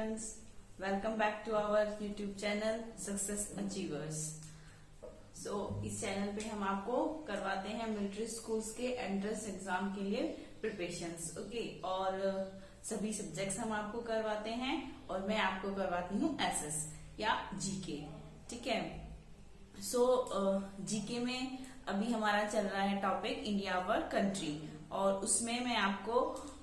students, welcome back to our YouTube channel Success Achievers. इस channel पे हम आपको करवाते हैं मिलिट्री स्कूल्स के एंट्रेंस एग्जाम के लिए प्रिपरेशंस, ओके। और सभी सब्जेक्ट्स हम आपको करवाते हैं और मैं आपको करवाती हूँ एसएस या जीके, ठीक है। जीके में अभी हमारा चल रहा है टॉपिक इंडिया अवर कंट्री, और उसमें मैं आपको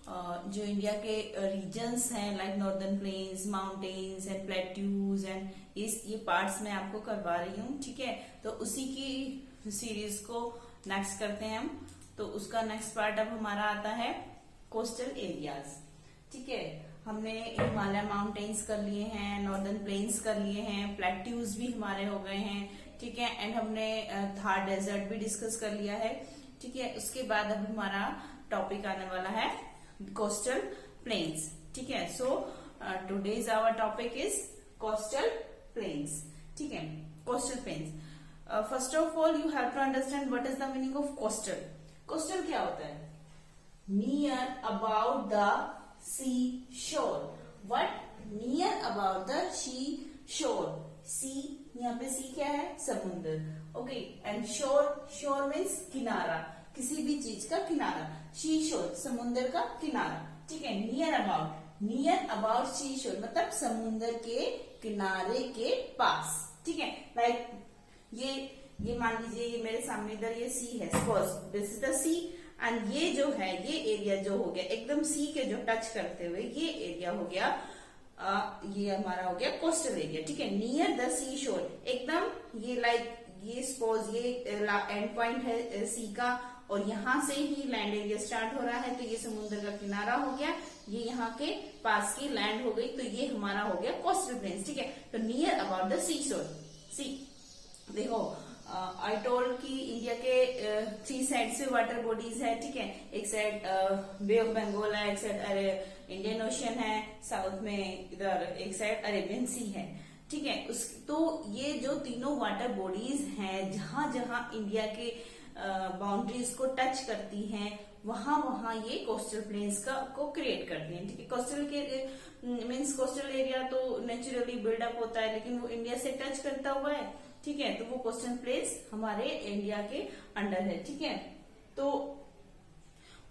जो इंडिया के रीजन्स हैं like northern plains, mountains and plateaus and ये पार्ट्स मैं आपको करवा रही हूँ, ठीक है। तो उसी की सीरीज को नेक्स्ट करते हैं हम। तो उसका नेक्स्ट पार्ट अब हमारा आता है कोस्टल एरियाज, ठीक है। हमने हिमालय माउंटेन्स कर लिए हैं, नॉर्दर्न प्लेन्स कर लिए हैं, प्लेट्यूज भी हमारे हो गए हैं, ठीक है। एंड हमने थार डेजर्ट भी डिस्कस कर लिया है, ठीक है। उसके बाद अब हमारा टॉपिक आने वाला है कोस्टल प्लेन्स, ठीक है। Today's our topic is coastal plains, ठीक है। Coastal plains, first of all you have to understand what is the meaning of coastal. Coastal क्या होता है? Near about the sea shore. What? Near about the sea shore. Sea, यहाँ पे सी क्या है? समुद्र, ओके। एंड शोर, शोर मीन्स किनारा, किसी भी चीज का किनारा। सी शोर, समुद्र का किनारा, ठीक है। नियर अबाउट सी शोर मतलब समुद्र के किनारे के पास, ठीक है। लाइक ये मान लीजिए ये मेरे सामने इधर ये सी है, suppose this is the sea, and ये जो है ये एरिया जो हो गया एकदम सी के जो टच करते हुए ये एरिया हो गया, ये हमारा हो गया कोस्टल एरिया, ठीक है। नियर द सी शोर, एकदम ये लाइक ये सपोज ये एंड पॉइंट है सी का, और यहाँ से ही लैंड एरिया स्टार्ट हो रहा है, तो ये समुद्र का किनारा हो गया, ये यहाँ के पास की लैंड हो गई, तो ये हमारा हो गया कोस्टल प्लेन्स, ठीक है। तो near about the sea shore. सी देखो, आई टोल्ड कि इंडिया के 3 साइड से वाटर बॉडीज है, ठीक है। एक साइड बे ऑफ बंगाल है, एक साइड इंडियन ओशन है, साउथ में इधर एक साइड अरेबियन सी है, ठीक है। तो ये जो तीनों वाटर बॉडीज हैं जहां जहां इंडिया के बाउंड्रीज को टच करती हैं वहां वहां ये कोस्टल प्लेन्स को क्रिएट करती हैं, ठीक है। कोस्टल के मीन्स कोस्टल एरिया तो नेचुरली बिल्डअप होता है, लेकिन वो इंडिया से टच करता हुआ है, ठीक है। तो वो कोस्टल प्लेन्स हमारे इंडिया के अंडर है, ठीक है। तो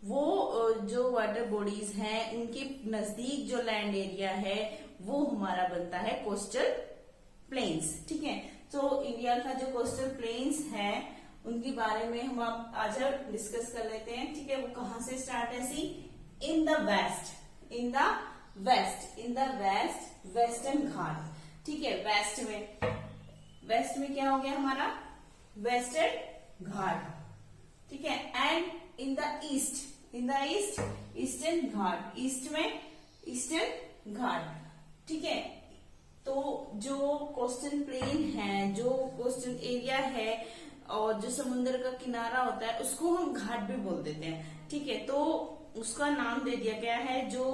वो जो वाटर बॉडीज हैं उनके नजदीक जो लैंड एरिया है वो हमारा बनता है कोस्टल प्लेन्स, ठीक है। तो इंडिया का जो कोस्टल प्लेन्स है उनके बारे में हम आज डिस्कस कर लेते हैं, ठीक है। वो कहाँ से स्टार्ट है? सी इन द वेस्ट, वेस्टर्न घाट, ठीक है। वेस्ट में क्या हो गया हमारा? वेस्टर्न घाट, ठीक है। And in the east, eastern Ghat, east में ईस्टर्न घाट, ठीक है। तो जो कोस्टल प्लेन है, जो कोस्टल एरिया है और जो समुद्र का किनारा होता है उसको हम घाट भी बोल देते हैं, ठीक है। तो उसका नाम दे दिया गया है, जो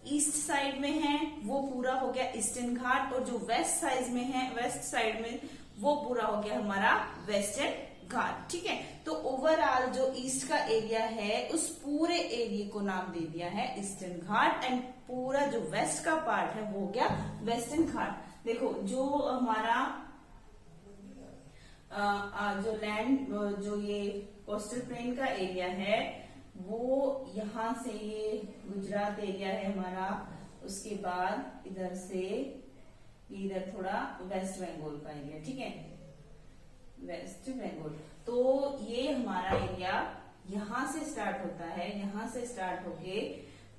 ईस्ट साइड में है वो पूरा हो गया ईस्टर्न घाट, और जो वेस्ट साइड में वो पूरा हो गया हमारा वेस्टर्न घाट, ठीक है। तो ओवरऑल जो ईस्ट का एरिया है उस पूरे एरिया को नाम दे दिया है ईस्टर्न घाट, एंड पूरा जो वेस्ट का पार्ट है वो हो गया वेस्टर्न घाट। देखो जो हमारा जो लैंड जो ये कोस्टल प्लेन का एरिया है वो यहाँ से ये गुजरात एरिया है हमारा, उसके बाद इधर से इधर थोड़ा वेस्ट बंगाल का एरिया, ठीक है, वेस्ट बंगाल। तो ये हमारा एरिया यहाँ से स्टार्ट होता है, यहाँ से स्टार्ट होके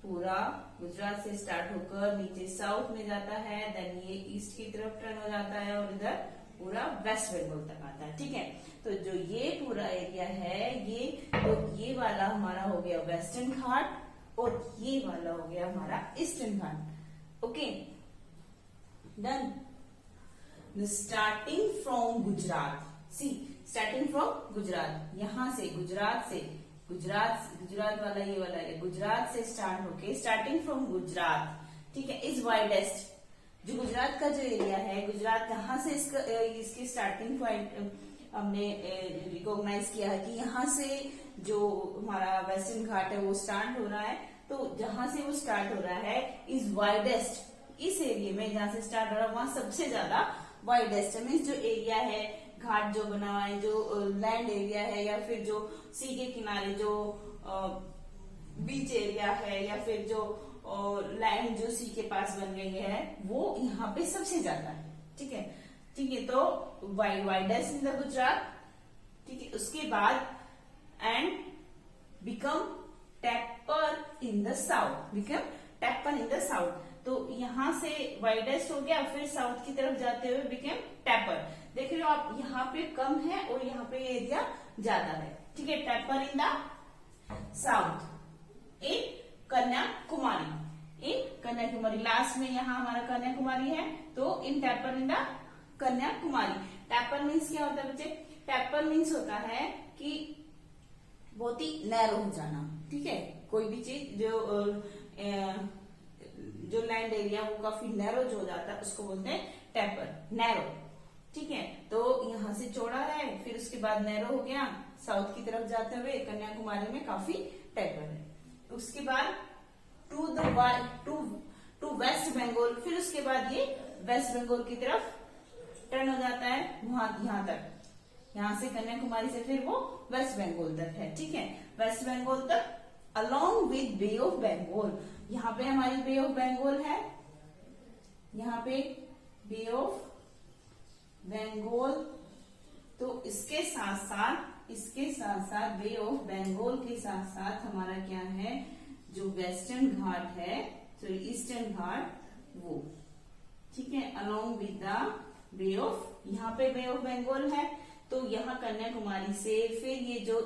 पूरा गुजरात से स्टार्ट होकर नीचे साउथ में जाता है, देन ये ईस्ट की तरफ टर्न हो जाता है और इधर पूरा वेस्ट बंगाल तक आता है, ठीक है। तो जो ये पूरा एरिया है ये वाला हमारा हो गया वेस्टर्न घाट, और ये वाला हो गया हमारा eastern Ghat, okay done. Starting from Gujarat, see starting from Gujarat, यहाँ से गुजरात वाला ये वाला है, गुजरात से स्टार्ट होके स्टार्टिंग फ्रॉम गुजरात, ठीक है, इज वाइडेस्ट। जो गुजरात का जो एरिया है, गुजरात यहाँ से इसकी स्टार्टिंग पॉइंट हमने रिकॉग्नाइज किया है कि यहाँ से जो हमारा वेस्टर्न घाट है वो स्टार्ट हो रहा है, तो जहां से वो स्टार्ट हो रहा है इज वाइडेस्ट, इस एरिया में जहाँ से स्टार्ट हो रहा है वहां सबसे ज्यादा वाइडेस्ट मीन्स जो एरिया है, घाट जो बना हुआ है, जो लैंड एरिया है या फिर जो सी के किनारे जो बीच एरिया है या फिर जो लैंड जो सी के पास बन गई है वो यहाँ पे सबसे ज्यादा है। ठीक है, ठीक है, तो वाइडेस्ट इन द गुजरात। ठीक है, उसके बाद and become tapper in the south, become tapper in the south. तो यहां से वाइडेस्ट हो गया, फिर साउथ की तरफ जाते हुए बिकम टैपर। देख रहे हो आप, यहाँ पे कम है और यहाँ पे एरिया ज्यादा है। ठीक है, taper in the south in Kanyakumari, in Kanyakumari. Last में यहाँ हमारा कन्याकुमारी है, तो in taper in the Kanyakumari. Taper means क्या होता है बच्चे? टैपर मीन्स होता है कि बहुत ही नैरो हो जाना। ठीक है, कोई भी चीज जो लैंड एरिया वो काफी नैरो जो हो जाता है उसको बोलते हैं टैपर, नैरो। ठीक है, तो यहाँ से चौड़ा है, फिर उसके बाद नैरो हो गया, साउथ की तरफ जाते हुए कन्याकुमारी में काफी टैपर है। उसके बाद टू वेस्ट बंगाल, फिर उसके बाद ये वेस्ट बंगाल की तरफ टर्न हो जाता है, वहां यहाँ तक, यहाँ से कन्याकुमारी से फिर वो वेस्ट बंगाल तक है। ठीक है, वेस्ट बंगाल तक along with bay of Bengal. यहाँ पे हमारी बे ऑफ बंगाल है, यहाँ पे बे ऑफ बंगाल, तो इसके साथ साथ बे ऑफ बंगाल के साथ साथ हमारा क्या है, जो वेस्टर्न घाट है, सॉरी ईस्टर्न घाट, वो। ठीक है, along with the bay of, यहाँ पे बे ऑफ बंगाल है, तो यहाँ कन्याकुमारी से फिर ये जो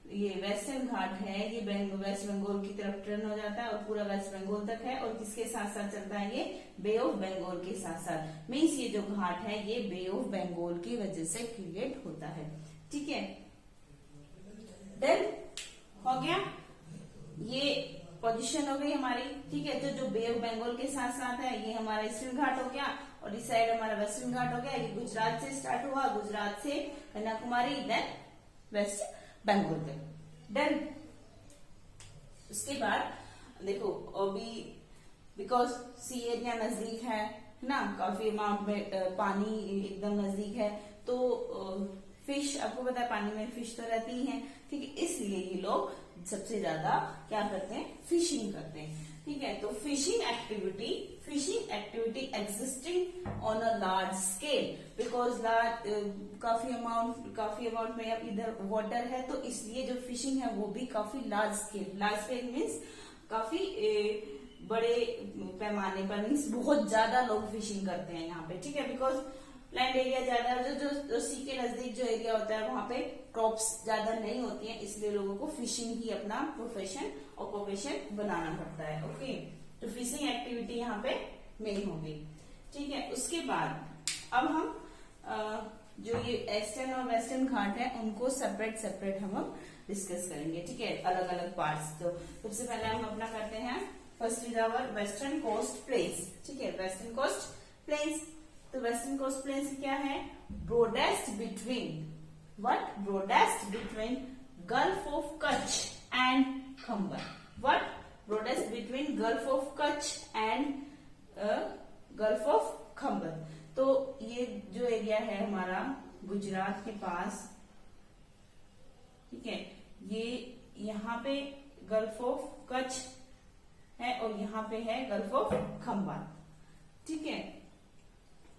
ये वेस्टर्न घाट है, ये वेस्ट बंगाल की तरफ टर्न हो जाता है और पूरा वेस्ट बंगाल तक है, और किसके साथ साथ चलता है, ये बे ऑफ बंगाल के साथ साथ। मीन्स ये जो घाट है ये बे ऑफ बंगाल की वजह से क्रिएट होता है। ठीक है, डन हो गया, ये पोजीशन हो गई हमारी। ठीक है, तो जो बे ऑफ बंगाल के साथ साथ है ये हमारा ईस्टर्न घाट हो गया, और इस साइड हमारा वेस्टर्न घाट हो गया। ये गुजरात से स्टार्ट हुआ, गुजरात से कन्याकुमारी, देन वेस्ट बंगाल तक। डन। उसके बाद देखो अभी बिकॉज सी एरिया नजदीक है ना, काफी अमाउंट में पानी एकदम नजदीक है, तो फिश, आपको पता है पानी में फिश तो रहती ही है। ठीक है, इसलिए ये लोग सबसे ज्यादा क्या करते हैं, फिशिंग करते हैं। ठीक है, तो fishing activity existing on a large scale, because काफी अमाउंट में अब इधर वाटर है, तो इसलिए जो फिशिंग है वो भी काफी लार्ज स्केल मीन्स काफी बड़े पैमाने पर, मीन्स बहुत ज्यादा लोग फिशिंग करते हैं यहाँ पे। ठीक है, बिकॉज लैंड एरिया ज्यादा है, जो सी के नजदीक जो एरिया होता है वहां पे क्रॉप्स ज्यादा नहीं होती हैं, इसलिए लोगों को फिशिंग ही अपना प्रोफेशन ऑक्यूपेशन बनाना पड़ता है। ओके, तो फिशिंग एक्टिविटी यहाँ पे मेन हो गई। ठीक है, उसके बाद अब हम जो ये ईस्टर्न और वेस्टर्न घाट है उनको सेपरेट हम डिस्कस करेंगे। ठीक है, अलग अलग पार्ट्स। तो सबसे पहले हम अपना करते हैं, first is our western coast plains. ठीक है, वेस्टर्न कोस्ट प्लेन्स, तो वेस्टर्न कोस्ट प्लेन्स क्या है, broadest between gulf of Kutch and Khambhat. What? Broadest between gulf of Kutch and gulf of Khambhat. तो ये जो एरिया है हमारा गुजरात के पास, ठीक है, ये यहाँ पे गल्फ ऑफ कच्छ है और यहाँ पे है गल्फ ऑफ खंबा। ठीक है,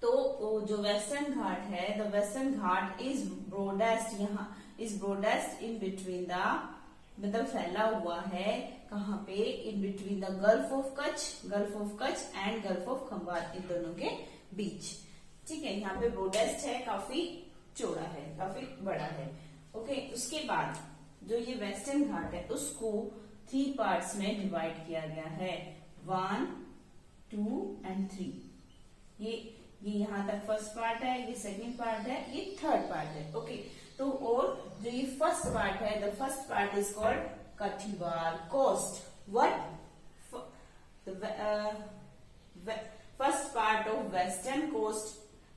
तो जो वेस्टर्न घाट है, the western Ghat is broadest in between the, मतलब फैला हुआ है कहाँ पे, in between the gulf of Kutch and gulf of खंबा, इन दोनों के बीच। ठीक है, यहाँ पे ब्रॉडेस्ट है, काफी चौड़ा है, काफी बड़ा है। ओके, उसके बाद जो ये वेस्टर्न घाट है उसको 3 पार्ट्स में डिवाइड किया गया है, 1, 2 एंड 3। ये यहाँ तक फर्स्ट पार्ट है, ये सेकंड पार्ट है, ये थर्ड पार्ट है। ओके, तो और जो ये फर्स्ट पार्ट है, the first part is called Kathiawar coast. What? First part of western coast,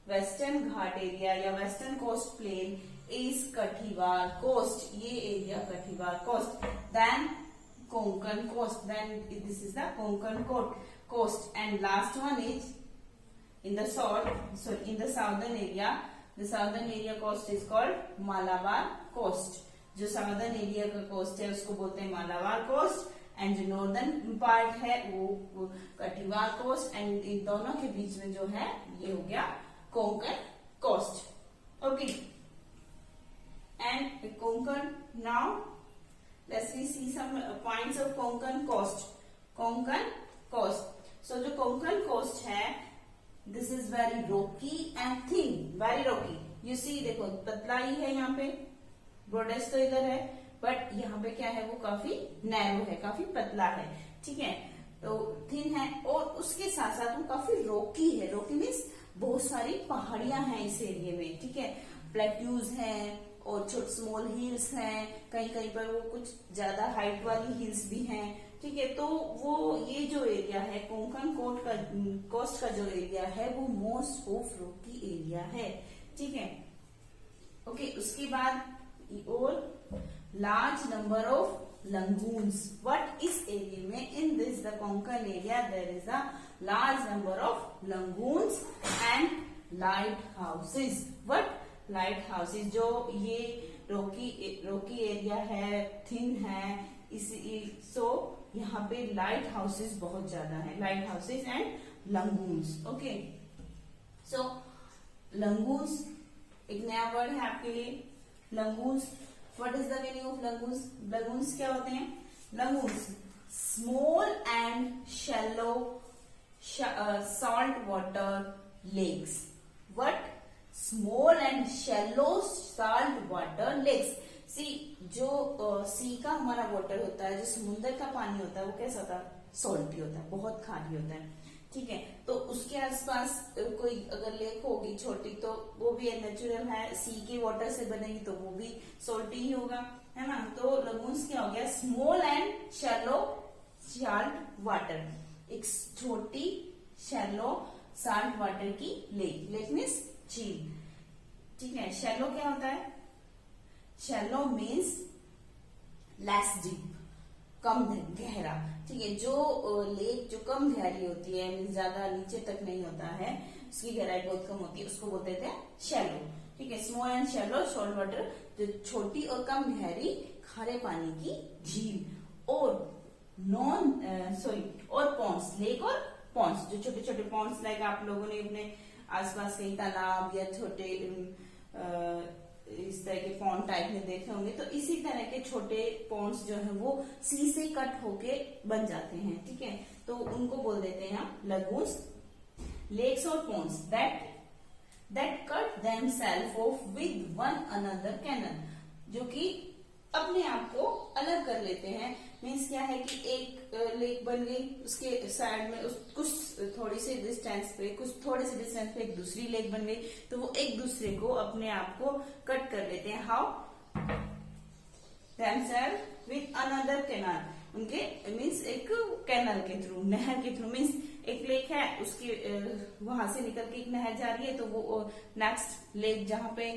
western Ghat area या western coast plain is Kathiawar coast. ये area Kathiawar coast. Then Konkan coast, then this is the Konkan coast, and last one is in the southern area. The southern area coast is called Malabar coast. जो southern area का coast है उसको बोलते हैं Malabar coast, and जो northern part है वो कटिवार coast, and in दोनों के बीच में जो है ये हो गया Konkan coast. Okay, and Konkan, now let's see some points of Konkan coast. Konkan coast, so जो कोंकण कोस्ट है, this is very rocky and thin, very rocky. You see, देखो पतला ही है यहाँ पे, ब्रॉडेस्ट तो इधर है, बट यहाँ पे क्या है वो काफी नैरो है, काफी पतला है. ठीक है, तो थिन है और उसके साथ साथ वो काफी रॉकी है. रॉकी मीन्स बहुत सारी पहाड़ियां हैं इस एरिया में. ठीक है, प्लेट्यूज हैं और छोटे स्मॉल हिल्स हैं, कहीं कहीं पर वो कुछ ज्यादा हाइट वाली हिल्स भी हैं. ठीक है, तो वो ये जो एरिया है कोंकण कोस्ट का जो एरिया है वो मोस्ट ऑफ रॉकी एरिया है. ठीक है, ओके, उसके बाद और large number of lagoons. What इस एरिया में, in this the Konkan area there is a large number of lagoons and lighthouses. What lighthouses, जो ये रॉकी एरिया है, थिन है, सो यहाँ पे लाइट हाउसेस बहुत ज्यादा है. Lighthouses and lagoons. Okay, so lagoons एक नया वर्ड है आपके लिए. Lagoons, what is the meaning of lagoons? Lagoons क्या होते हैं? Lagoons small and shallow salt water lakes. What? Small and shallow salt water lakes. See, जो sea का हमारा वाटर होता है, जो समुद्र का पानी होता है, वो कैसा होता है? सॉल्टी होता है, बहुत खारी होता है. ठीक है, तो उसके आसपास कोई अगर लेक होगी छोटी तो वो भी नेचुरल है, सी के वाटर से बनेगी तो वो भी सॉल्टी ही होगा, है ना. तो लगून्स क्या हो गया? Small and shallow salt water, एक छोटी शैलो सॉल्ट वाटर की लेक. लेक मीन्स झील. ठीक है, शैलो क्या होता है? शैलो मीन्स लेस डीप, कम गहरा. ठीक है, जो लेक जो कम गहरी होती है, मीन्स ज्यादा नीचे तक नहीं होता है, उसकी गहराई बहुत कम होती है, उसको बोलते थे शैलो. ठीक है, small and shallow salt water, जो छोटी और कम गहरी खारे पानी की झील. और और पॉन्ड्स, लेक और पॉन्ड्स, जो छोटे छोटे पॉन्ड्स, लाइक आप लोगों ने अपने आसपास कहीं तालाब या छोटे इस तरह के पॉन्ड टाइप में देखे होंगे, तो इसी तरह के छोटे पॉन्ड्स जो है वो सी से कट होके बन जाते हैं. ठीक है, तो उनको बोल देते हैं हम लगून्स. लेक्स और ponds that cut themselves off with one another canal, जो कि अपने आप को अलग कर लेते हैं. मीन्स क्या है कि एक लेक बन गई, उसके साइड में कुछ थोड़े से डिस्टेंस पे एक दूसरी लेक बन गई, तो वो एक दूसरे को अपने आप को कट कर लेते हैं. How? Themselves with another canal, उनके मीन्स एक कैनल के थ्रू, नहर के थ्रू. मीन्स एक लेक है, उसकी वहां से निकल के एक नहर जा रही है, तो वो नेक्स्ट लेक जहां पे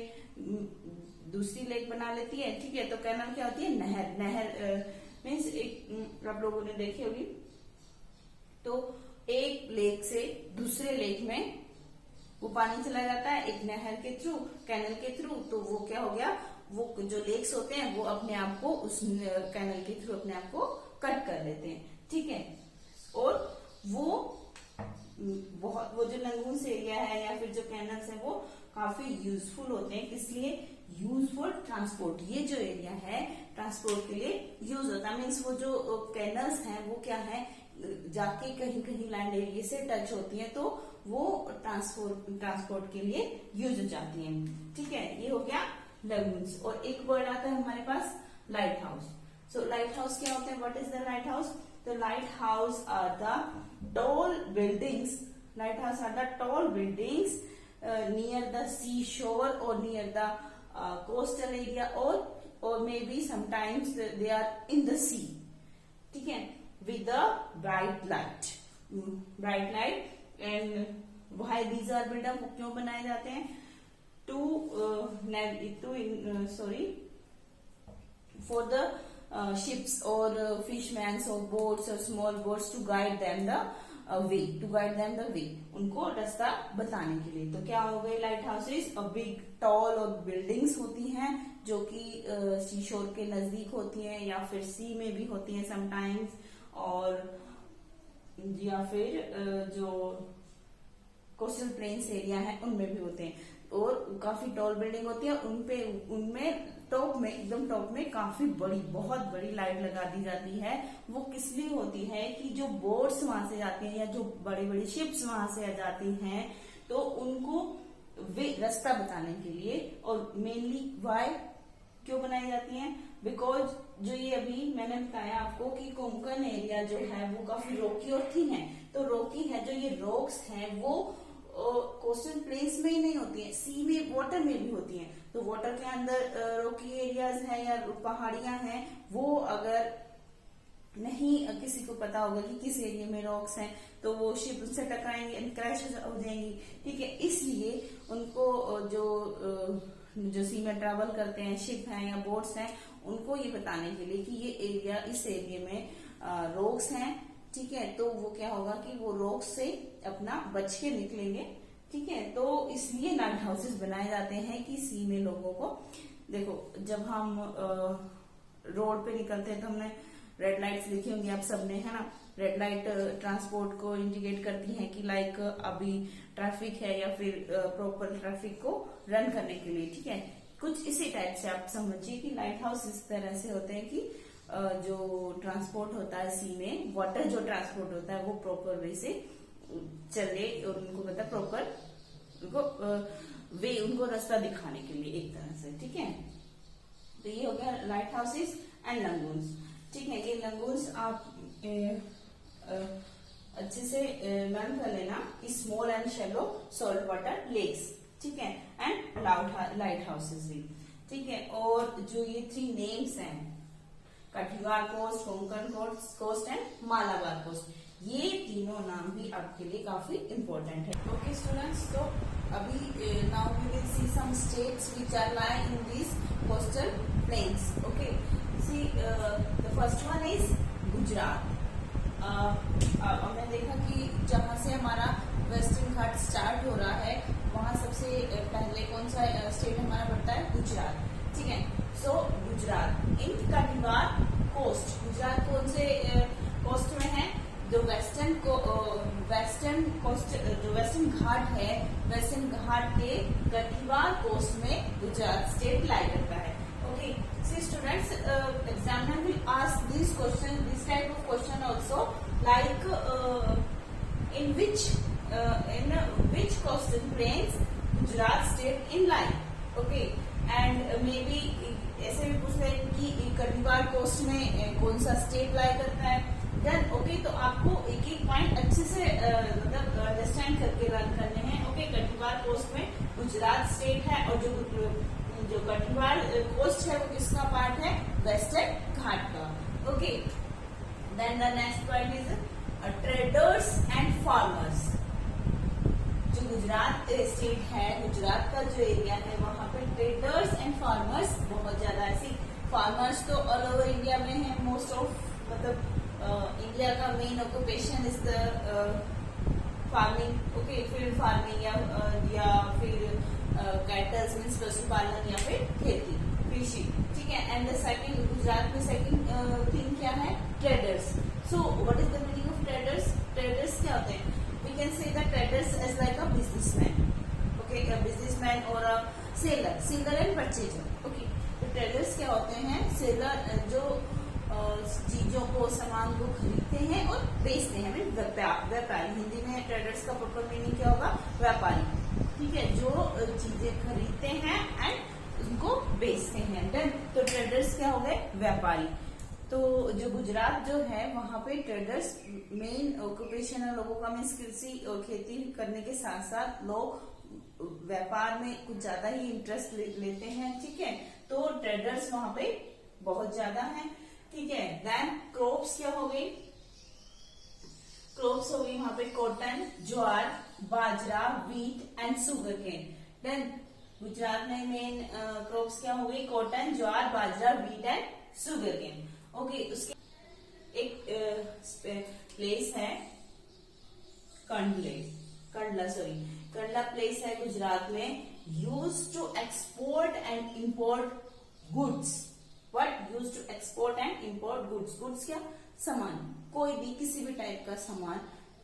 दूसरी लेक बना लेती है. ठीक है, तो कैनल क्या होती है? नहर मीन्स एक, आप लोगों ने देखी होगी, तो एक लेक से दूसरे लेक में वो पानी चला जाता है एक नहर के थ्रू, कैनल के थ्रू. तो वो क्या हो गया? वो जो लेक्स होते हैं वो अपने आप को उस कैनल के थ्रू अपने आप को कट कर लेते हैं. ठीक है, और वो जो लंगून्स एरिया है या फिर जो कैनल्स है वो काफी यूजफुल होते हैं. किस लिए? Useful transport. ये जो एरिया है ट्रांसपोर्ट के लिए यूज होता है. मीन्स वो जो कैनल्स हैं वो क्या है, जाके कहीं कहीं लैंड एरिया से टच होती है, तो वो ट्रांसपोर्ट के लिए यूज हो जाती हैं. ठीक है, ये हो गया लगून्स. और एक वर्ड आता है हमारे पास lighthouse. So lighthouse क्या होते हैं? What is the lighthouse? The lighthouse are the tall buildings. Lighthouse are the tall buildings near the sea shore और near the coastal area or maybe sometimes they are in the sea. ठीक है, with the bright light. And why these are built up? क्यों बनाए जाते हैं? For the ships or fishermen or boats or small boats, to guide them the way, to guide them the way, उनको रास्ता बताने के लिए। तो क्या हो गए लाइट हाउसेज? बिग टॉल और बिल्डिंग्स होती हैं जो कि सीशोर के नजदीक होती हैं या फिर सी में भी होती हैं समटाइम्स, और या फिर जो कोस्टल प्लेन्स एरिया है उनमें भी होते हैं, और काफी टॉल बिल्डिंग होती है। उनमें टॉप में, एकदम टॉप में काफी बड़ी, बहुत बड़ी लाइट लगा दी जाती है। वो किस लिए होती है कि जो बोट्स वहां से जाती हैं या जो बड़ी बड़ी शिप्स वहां से आ जाती हैं, तो उनको वे रास्ता बताने के लिए। और मेनली वाई क्यों बनाई जाती हैं? बिकॉज जो ये अभी मैंने बताया आपको कि कोंकण एरिया जो है वो काफी रोकी और थी है, तो रोकी है, जो ये रॉक्स हैं वो कोस्टल प्लेस में ही नहीं होती है, सी में, वाटर में भी होती हैं। तो वाटर के अंदर रोकी एरियाज हैं या पहाड़ियां हैं, वो अगर नहीं किसी को पता होगा कि किस एरिया में रॉक्स हैं, तो वो शिप उससे टकराएंगे, क्रैश हो जाएंगी। ठीक है, इसलिए उनको जो सी में ट्रैवल करते हैं, शिप हैं या बोट्स हैं, उनको ये बताने के लिए कि ये एरिया, इस एरिया में रॉक्स हैं। ठीक है, तो वो क्या होगा कि वो रॉक्स से अपना बच के निकलेंगे। ठीक है, तो इसलिए लाइट हाउसेस बनाए जाते हैं कि सी में लोगों को, देखो जब हम रोड पे निकलते हैं तो हमने रेड लाइट्स देखी होंगी आप सबने, है ना। रेड लाइट ट्रांसपोर्ट को इंडिकेट करती है कि लाइक अभी ट्रैफिक है या फिर प्रॉपर ट्रैफिक को रन करने के लिए। ठीक है, कुछ इसी टाइप से आप समझिए कि लाइट हाउस इस तरह से होते हैं कि जो ट्रांसपोर्ट होता है सी में, वाटर जो ट्रांसपोर्ट होता है वो प्रॉपर वे से चले, और उनको मतलब प्रॉपर उनको वे, उनको रास्ता दिखाने के लिए एक तरह से। ठीक है, तो ये हो गया लाइट हाउसेस एंड लंगून्स। ठीक है, ये लंगून्स आप अच्छे से लर्न कर लेना कि small and shallow salt water lakes. ठीक है, एंड लाइट हाउसेस भी। ठीक है, और जो ये 3 नेम्स हैं, Kathiawar coast, Konkan coast and Malabar coast, ये तीनों नाम भी आपके लिए काफी इम्पोर्टेंट है। ओके स्टूडेंट्स, तो अभी now we will see some states which are lie in this coastal plains. Okay, see the first one is Gujarat. हमने देखा कि जहां से हमारा वेस्टर्न घाट स्टार्ट हो रहा है, वहां सबसे पहले कौन सा स्टेट हमारा पड़ता है? गुजरात। ठीक है, सो गुजरात इन कटिवार कोस्ट, गुजरात कौन से कोस्ट में है? जो वेस्टर्न कोस्ट, जो वेस्टर्न घाट है, वेस्टर्न घाट के कटिवार कोस्ट में गुजरात स्टेट लाई करता है। Okay, see students, examiner will ask this question, this type of question also, like in which coastal plains Gujarat state in line. Okay, and maybe ऐसे भी पूछ रहे कि कटिवार कोस्ट में कौन सा स्टेट लाई करता है। देन ओके, तो आपको एक एक पॉइंट अच्छे से मतलब अंडरस्टैंड करके रन करने हैं। ओके, कटिवार कोस्ट में गुजरात स्टेट है, और जो कटिवार कोस्ट है वो किसका पार्ट है? वेस्टर्न घाट का। Okay, then the next point is traders and farmers. जो गुजरात स्टेट है, गुजरात का जो एरिया है, वहां पे ट्रेडर्स एंड फार्मर्स बहुत ज्यादा है। फार्मर्स तो ऑल ओवर इंडिया में है, मोस्ट ऑफ, मतलब इंडिया का main occupation is the farming. Okay, field farming या फिर कैटल्स मीन्स पशुपालन या फिर खेती, कृषि। ठीक है, एंड द सेकंड, गुजरात में सेकंड थिंग क्या है? Traders. So what is the meaning of traders? Traders क्या होते हैं? We can say that traders as like a businessman. Okay, a businessman और a seller and purchaser. Okay, तो traders क्या होते हैं? सेलर जो चीजों को, सामान को खरीदते हैं और बेचते हैं, मीन व्यापारी। हिंदी में ट्रेडर्स का प्रॉपर मीनिंग क्या होगा? व्यापारी। ठीक है, जो चीजें खरीदते हैं एंड उनको बेचते हैं। देन तो ट्रेडर्स क्या हो गए? व्यापारी। तो जो गुजरात जो है, वहां पे ट्रेडर्स मेन ऑक्यूपेशन है लोगों का, मीन्स कृषि और खेती करने के साथ साथ लोग व्यापार में कुछ ज्यादा ही इंटरेस्ट लेते हैं। ठीक है, तो ट्रेडर्स वहां पे बहुत ज्यादा है। ठीक है, देन क्रॉप्स क्या हो गई? क्रॉप्स हो गई वहां पे cotton, jowar, bajra, wheat and sugar cane. Then Gujarat में मेन क्रॉप्स क्या हो गई? Cotton, jowar, bajra, wheat and sugar cane. Okay, उसके एक प्लेस है कंडला प्लेस है गुजरात में, use to export and import goods. What? Use to export and import goods. Goods क्या? सामान, कोई भी किसी भी टाइप का सामान।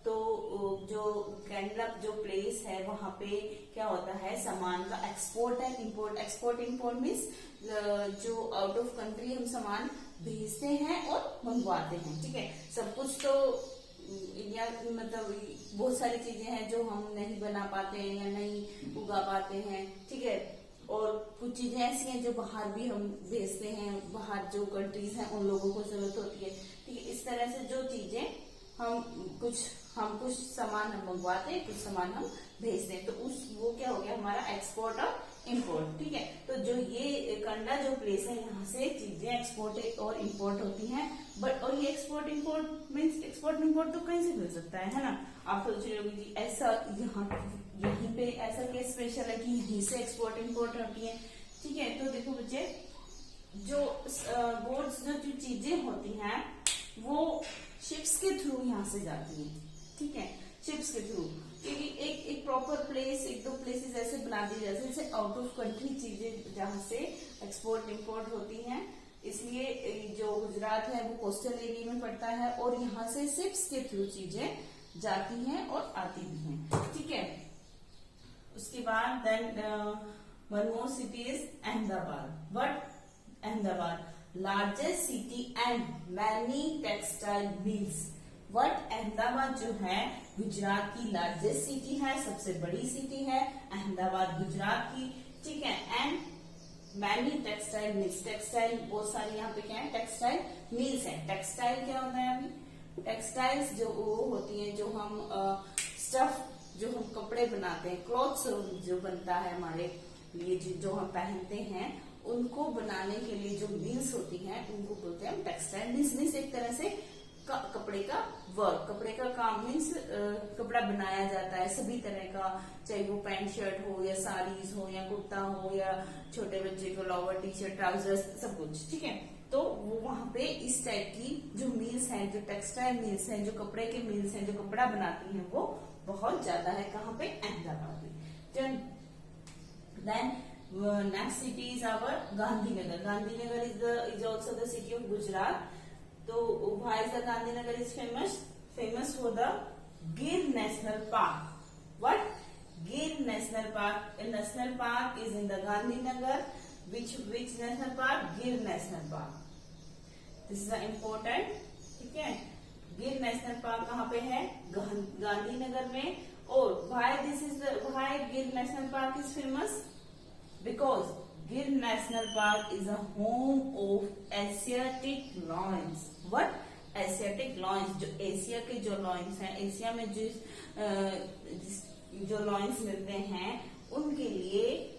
तो जो कंडला जो प्लेस है वहां पे क्या होता है, सामान का export and import. Export import means जो आउट ऑफ कंट्री हम सामान भेजते हैं और मंगवाते हैं, ठीक है। सब कुछ तो इंडिया मतलब बहुत सारी चीजें हैं जो हम नहीं बना पाते हैं या नहीं उगा पाते हैं, ठीक है। और कुछ चीजें ऐसी हैं जो बाहर भी हम भेजते हैं, बाहर जो कंट्रीज हैं उन लोगों को जरूरत होती है, ठीक है। इस तरह से जो चीजें हम कुछ सामान हम मंगवाते हैं, कुछ सामान हम भेजते हैं, तो वो क्या हो गया हमारा एक्सपोर्ट और इंपोर्ट, ठीक है। तो जो ये कंडला जो प्लेस है यहाँ से चीजें एक्सपोर्ट और इंपोर्ट होती हैं। बट और ये export import means export import तो कहीं से मिल सकता है ना। आप सोच रहे होंगे कि ऐसा यहीं पे ऐसा क्या स्पेशल है कि यहीं से एक्सपोर्ट इंपोर्ट होती है, ठीक है। तो देखो बच्चे, जो गुड्स जो चीजें होती हैं वो शिप्स के थ्रू यहाँ से जाती है, ठीक है, शिप्स के थ्रू। क्योंकि एक प्रॉपर प्लेस, एक दो प्लेसेस ऐसे बना दी जाती है जैसे आउट ऑफ कंट्री चीजें जहाँ से एक्सपोर्ट इंपोर्ट होती हैं, इसलिए जो गुजरात है वो कोस्टल एरिया में पड़ता है और यहाँ से शिप्स के थ्रू चीजें जाती हैं और आती भी हैं, ठीक है। उसके बाद then one more city is Ahmedabad. What? Ahmedabad largest city and many textile mills. What? Ahmedabad जो है गुजरात की लार्जेस्ट सिटी है, सबसे बड़ी सिटी है अहमदाबाद गुजरात की, ठीक है। And many textile mills, textile बहुत सारी यहाँ पे क्या है, टेक्सटाइल मिल्स है। टेक्सटाइल क्या होता है? अभी टेक्सटाइल्स जो वो होती है जो हम स्टफ जो हम कपड़े बनाते हैं, क्लॉथ्स जो बनता है हमारे लिए जो हम पहनते हैं, उनको बनाने के लिए जो मिल्स होती हैं उनको बोलते हैं हम टेक्सटाइल मिल्स। मीन्स एक तरह से कपड़े का वर्क, कपड़े का काम मीन्स कपड़ा बनाया जाता है सभी तरह का, चाहे वो पैंट शर्ट हो या साड़ीज हो या कुर्ता हो या छोटे बच्चे को लोअर टी शर्ट ट्राउजर्स सब कुछ, ठीक है। तो वो वहां पे इस टाइप की जो मिल्स हैं, जो टेक्सटाइल मिल्स हैं, जो कपड़े के मिल्स हैं, जो कपड़ा बनाती हैं, वो बहुत ज्यादा है। कहाँ पे? अहमदाबाद में। Then next city is our Gandhinagar. Gandhinagar is also the city of Gujarat. तो why is the Gandhinagar is famous? Famous for the Gir national park. What? Gir national park. A national park is in the Gandhinagar. Which national park? Gir National Park. This is important, ठीक है। गिर national park कहाँ पे है? गांधीनगर में। और why गिर national park is famous? Because Gir National Park is a home of Asiatic lions. What? Asiatic lions, जो एशिया के जो lions हैं, एशिया में जो lions मिलते हैं, उनके लिए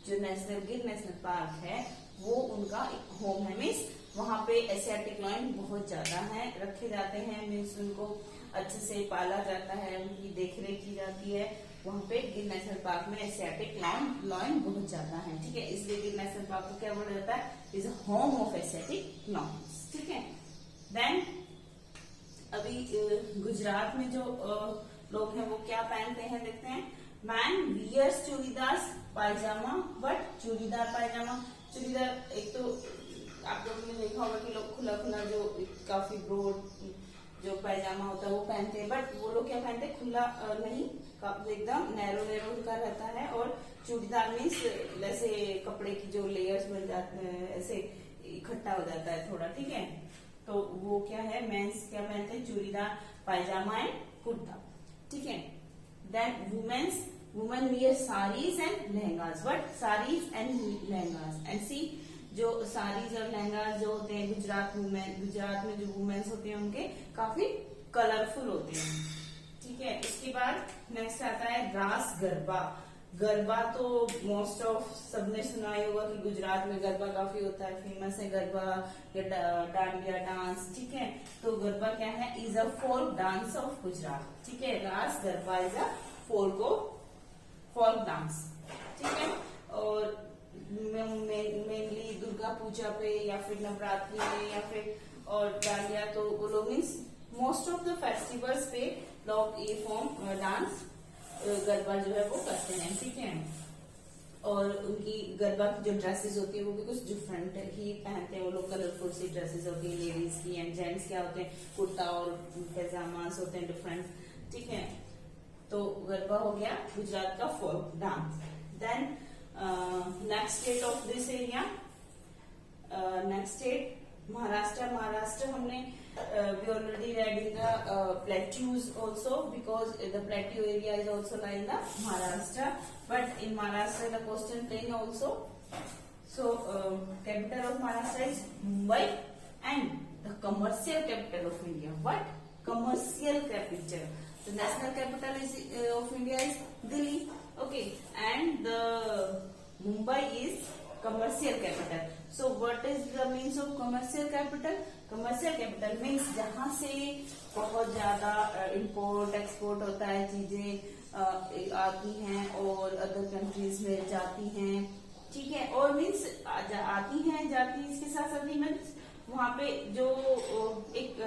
जो गिर नेशनल पार्क है वो उनका एक होम है। मीन्स वहां पे एशियाटिक लायन बहुत ज्यादा है, रखे जाते हैं, मीन्स उनको अच्छे से पाला जाता है, उनकी देखरेख की जाती है। वहां पे गिर नेशनल पार्क में एशियाटिक लायन बहुत ज्यादा है, ठीक है। इसलिए गिर नेशनल पार्क को क्या बोला जाता है? Is a home of Asiatic Lions, ठीक है। देन अभी गुजरात में जो लोग हैं वो क्या पहनते हैं देखते हैं। Man wears churidar pyjama. But churidar pyjama, churidar एक तो आप लोगों ने देखा होगा कि लोग खुला खुला जो काफी ब्रॉड जो पायजामा होता है वो पहनते हैं, बट वो लोग क्या पहनते हैं? खुला नहीं, एकदम नैरो उनका रहता है। और चूड़ीदार मीन्स जैसे कपड़े की जो लेयर्स बन जाते हैं, ऐसे इकट्ठा हो जाता है थोड़ा, ठीक है। तो वो क्या है, मेंस क्या पहनते हैं? चूड़ीदार पायजामा एंड कुर्ता, ठीक है। Then women wear saris and lehengas. But saris and lehengas and see, जो साड़ीज और लहंगास जो होते हैं गुजरात में जो वुमेन्स होते हैं उनके काफी कलरफुल होते हैं, ठीक है। इसके बाद नेक्स्ट आता है रास गरबा। गरबा तो मोस्ट ऑफ सबने सुना ही होगा कि गुजरात में गरबा काफी होता है, फेमस है गरबा या डांडिया डांस, ठीक है। तो गरबा क्या है? Is a folk dance of Gujarat, ठीक है। रास garba is a folk dance, ठीक है। और मेनली दुर्गा पूजा पे या फिर नवरात्रि में या फिर और डांडिया, तो वो लोग means most of the festivals पे लोग ये फॉर्म डांस गरबा जो है वो करते हैं, ठीक है। और उनकी गरबा की जो ड्रेसेस होती है वो भी कुछ डिफरेंट ही पहनते हैं वो लोग, कलरफुल सी ड्रेसेस होती है लेडीज की, एंड जेंट्स क्या होते हैं कुर्ता और पैजामास होते हैं डिफरेंट, ठीक है। तो गरबा हो गया गुजरात का folk dance. Then next state of this area, next state Maharashtra. Maharashtra हमने we already read in the plateaus also, because the plateau area is also lying in the Maharashtra, but in Maharashtra the coastal plain also. So capital of Maharashtra is Mumbai, and the commercial capital of India, what? Commercial capital. The national capital is of India is Delhi, okay, and the Mumbai is commercial capital. So what is the means of commercial capital? Commercial capital means जहाँ से बहुत ज्यादा import export होता है, चीजें आती हैं और अदर कंट्रीज में जाती हैं, ठीक है। और मीन्स आती हैं जाती हैं, इसके साथ साथ मीन्स वहाँ पे जो एक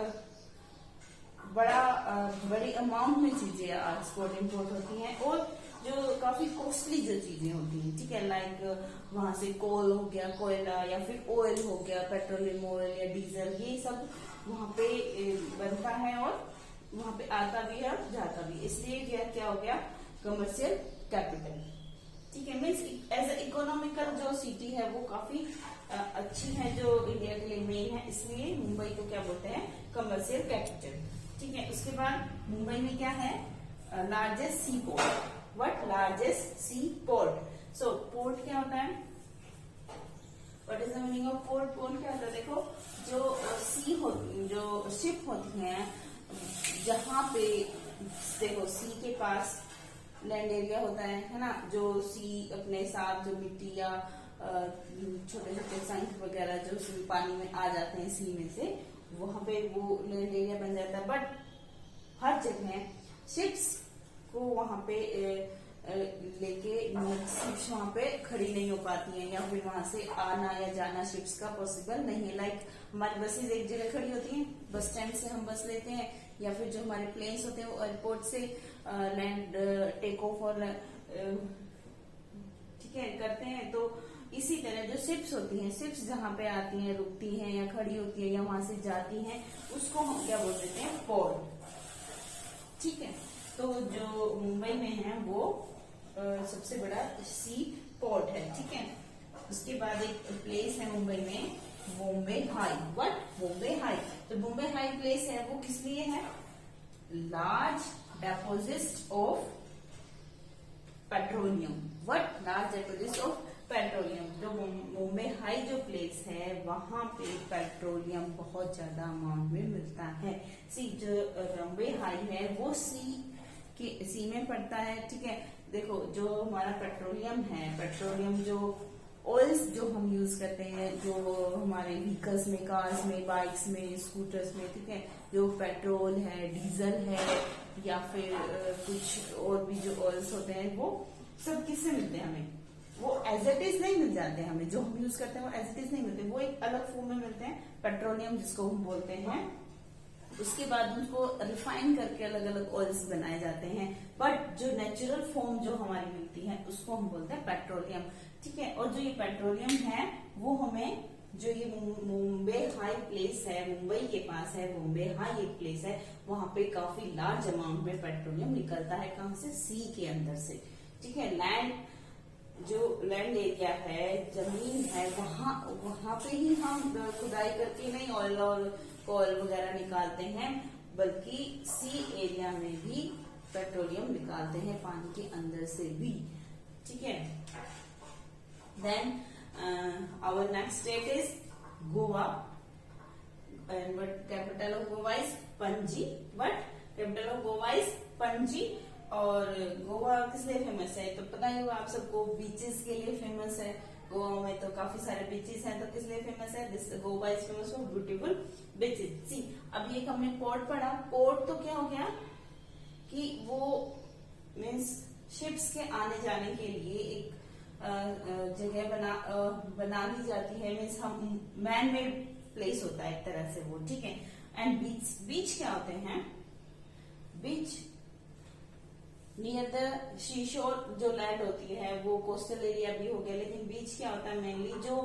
बड़ी अमाउंट में चीजें एक्सपोर्ट इंपोर्ट होती हैं, और जो काफी कॉस्टली जो चीजें होती हैं, ठीक है। लाइक वहां से कोल हो गया, कोयला, या फिर ऑयल हो गया, पेट्रोलियम ऑयल या डीजल, ये सब वहां पे बनता है और वहां पे आता भी है और जाता भी, इसलिए क्या हो गया कमर्शियल कैपिटल, ठीक है। मीन्स एज ए इकोनॉमिकल जो सिटी है वो काफी अच्छी है, जो इंडिया के लिए मेन है, इसलिए मुंबई को क्या बोलते हैं कमर्शियल कैपिटल, ठीक है। उसके बाद मुंबई में क्या है largest C port, what? Largest C port. So port क्या होता है, what is the meaning of port? Port क्या होता है, देखो जो शिप होती हैं, जहां पे देखो सी के पास लैंड एरिया होता है ना, जो सी अपने साथ जो मिट्टी या छोटे छोटे शंख वगैरह जो पानी में आ जाते हैं सी में से, वहां पे वो लैंड एरिया बन जाता है। बट हर जगह शिप्स को वहां पे लेके शिप्स वहां पे खड़ी नहीं हो पाती हैं, या फिर वहां से आना या जाना शिप्स का पॉसिबल नहीं है। लाइक हमारी बसेज एक जगह खड़ी होती हैं, बस स्टैंड से हम बस लेते हैं, या फिर जो हमारे प्लेन्स होते हैं वो एयरपोर्ट से लैंड टेक ऑफ और ठीक है करते हैं। तो इसी तरह जो शिप्स होती हैं, शिप्स जहां पे आती हैं, रुकती हैं या खड़ी होती है या वहां से जाती हैं, उसको हम क्या बोल देते हैं पोर्ट, ठीक है। तो जो मुंबई में है वो सबसे बड़ा सी पोर्ट है, ठीक है। उसके बाद एक प्लेस है मुंबई में Bombay high, what? Bombay high. तो बॉम्बे हाई प्लेस है वो किस लिए है? Large deposit of petroleum, what? Large deposit of petroleum. जो बॉम्बे हाई जो प्लेस है वहां पे पेट्रोलियम बहुत ज्यादा अमाउंट में मिलता है। जो बॉम्बे हाई है वो सी में पड़ता है, ठीक है। देखो जो हमारा पेट्रोलियम है, पेट्रोलियम जो ऑयल्स जो हम यूज करते हैं, जो हमारे व्हीकल्स में, कार्स में, बाइक्स में, स्कूटर्स में, ठीक है, जो पेट्रोल है, डीजल है, या फिर कुछ और भी जो ऑयल्स होते हैं, वो सब किससे मिलते हैं हमें? वो एज इट इज नहीं मिल जाते हमें, जो हम यूज करते हैं वो एज इट इज नहीं मिलते, वो एक अलग फॉर्म में मिलते हैं, पेट्रोलियम जिसको हम बोलते हैं। उसके बाद उनको रिफाइन करके अलग अलग ऑयल्स बनाए जाते हैं, बट जो नेचुरल फॉर्म जो हमारी मिलती है उसको हम बोलते हैं पेट्रोलियम, ठीक है। और जो ये पेट्रोलियम है वो हमें, जो ये मुंबई हाई प्लेस है, मुंबई के पास है मुंबई हाई एक प्लेस है, वहां पे काफी लार्ज अमाउंट में पेट्रोलियम निकलता है। कहां से? सी के अंदर से, ठीक है। जो लैंड एरिया है, जमीन है, वहां पे ही हम खुदाई करके नहीं ऑयल और कोल वगैरह निकालते हैं, बल्कि सी एरिया में भी पेट्रोलियम निकालते हैं, पानी के अंदर से भी, ठीक है। Then our next state is Goa, and but capital of Goa is Panaji, but capital of Goa is Panaji. और गोवा किस लिए फेमस है? तो पता ही होगा आप सबको, बीचेस के लिए फेमस है। गोवा में तो काफी सारे बीचेस हैं, तो किस लिए फेमस है? This Goa is famous for beautiful beaches. See अब ये हमने पोर्ट पढ़ा, पोर्ट तो क्या हो गया कि वो मीन्स शिप्स के आने जाने के लिए एक जगह बना दी जाती है, मीन्स हम मैन मेड प्लेस होता है एक तरह से वो, ठीक है। एंड बीच क्या होते हैं? बीच नियर द सी शोर जो लैंड होती है वो कोस्टल एरिया भी हो गया, लेकिन बीच क्या होता है मेनली जो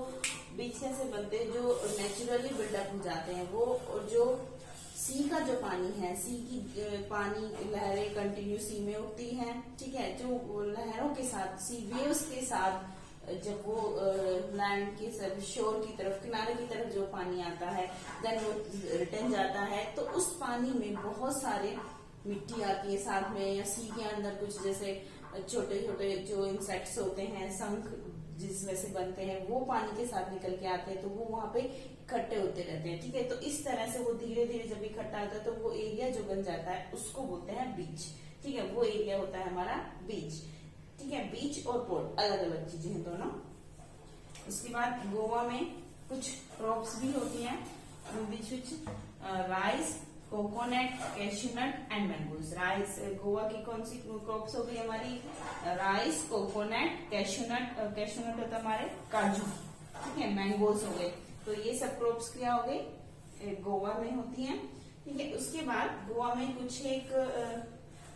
बीच कैसे बनते हैं, जो नेचुरली बिल्डअप हो जाते हैं वो, और जो सी का जो पानी है, सी की पानी लहरें कंटिन्यू सी में उठती हैं, ठीक है, जो लहरों के साथ सी वेव्स के साथ जब वो लैंड की सब शोर की तरफ किनारे की तरफ जो पानी आता है देन वो रिटर्न जाता है, तो उस पानी में बहुत सारे मिट्टी आती है साथ में, या सी के अंदर कुछ जैसे छोटे छोटे जो इंसेक्ट्स होते हैं, शंख जिसमें से बनते हैं, वो पानी के साथ निकल के आते हैं, तो वो वहां पे इकट्ठे होते रहते हैं, ठीक है। तो इस तरह से वो धीरे धीरे जब इकट्ठा होता है तो वो एरिया जो बन जाता है उसको बोलते हैं बीच, ठीक है, वो एरिया होता है हमारा बीच, ठीक है। बीच और पोर्ट अलग अलग चीजें हैं दोनों। उसके बाद गोवा में कुछ क्रॉप्स भी होती हैं, बीच rice, coconut, cashew nut and mangoes. Rice Goa की कौन सी क्रॉप्स हो गई हमारी, राइस, कोकोनट, कैशूनट, कैशूनट होता है हमारे काजू, ठीक है, मैंगोज हो गए। तो ये सब क्रॉप्स क्या हो गई गोवा में होती हैं, ठीक है। उसके बाद गोवा में कुछ एक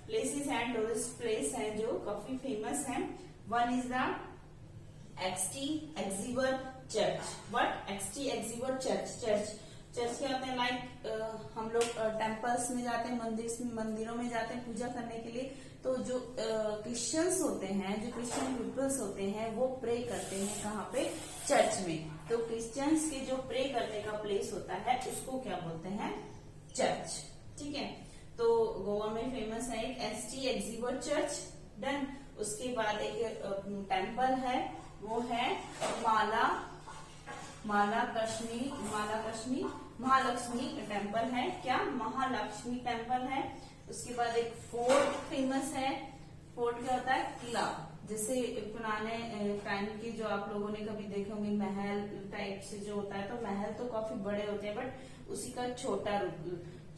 प्लेसेस एंड टूरिस्ट प्लेस है जो काफी फेमस है। One is the ST Xavier church. What? ST Xavier church. Church क्या होते हैं, लाइक हम लोग टेम्पल्स में जाते हैं, मंदिरों में जाते हैं पूजा करने के लिए, तो जो क्रिश्चियंस होते हैं, जो क्रिश्चियन पीपल्स होते हैं वो प्रे करते हैं कहाँ पे, चर्च में। तो क्रिश्चियंस के जो प्रे करने का प्लेस होता है उसको क्या बोलते हैं, चर्च, ठीक है। तो गोवा में फेमस है एक एसटी एग्जीवर चर्च, डन। उसके बाद एक टेम्पल है, वो है महालक्ष्मी टेम्पल है, क्या, महालक्ष्मी टेम्पल है। उसके बाद एक फोर्ट फेमस है। फोर्ट क्या होता है, किला, जैसे पुराने टाइम के जो आप लोगों ने कभी देखे होंगे महल टाइप से जो होता है, तो महल तो काफी बड़े होते हैं बट उसी का छोटा रूप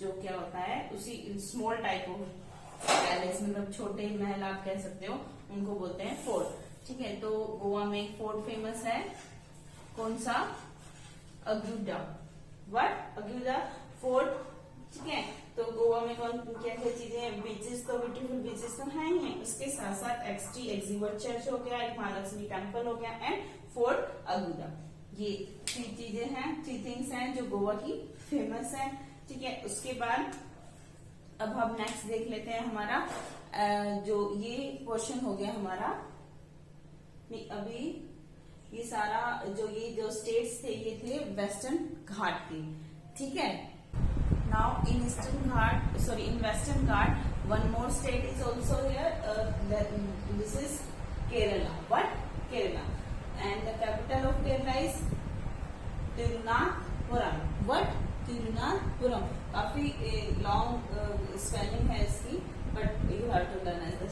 जो क्या होता है, उसी स्मॉल टाइप ऑफ पैलेस, मतलब छोटे महल आप कह सकते हो, उनको बोलते हैं फोर्ट, ठीक है। तो गोवा में एक फोर्ट फेमस है, कौन सा, अग्युडा। व्हाट? अग्युडा फोर्ट, ठीक है। तो गोवा में कौन क्या क्या चीजें, बीचेस तो ब्यूटीफुल बीचेस तो है ही है, उसके साथ साथ एक्सटी एग्जीवर चर्च हो गया, एक महालक्ष्मी टेम्पल हो गया एंड फोर्ट अगुडा। ये 3 चीजें हैं, 3 थिंग्स हैं जो गोवा की फेमस है, ठीक है। उसके बाद अब हम नेक्स्ट देख लेते हैं हमारा जो ये पोर्शन हो गया हमारा, अभी ये सारा जो स्टेट्स थे ये थे वेस्टर्न घाट के, ठीक है। Now in western Ghat one more state is also here, this is Kerala. What? Kerala. And the capital of Kerala is Thiruvananthapuram. What? Thiruvananthapuram. काफी लॉन्ग स्पेलिंग है इसकी, but you have to learn as the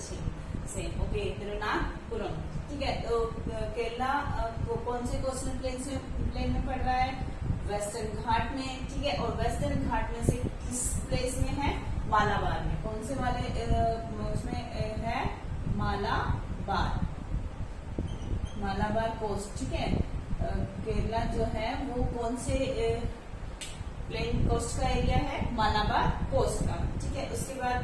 same. Okay, Thiruvananthapuram, ठीक है। तो केरला कौन से कोस्टल प्लेन में पड़ रहा है, वेस्टर्न घाट में, ठीक है। और वेस्टर्न घाट में से किस प्लेस में है, मालाबार में। कौन से वाले उसमें है, मालाबार कोस्ट, ठीक है। केरला जो है वो कौन से प्लेन कोस्ट का एरिया है, मालाबार कोस्ट का, ठीक है। उसके बाद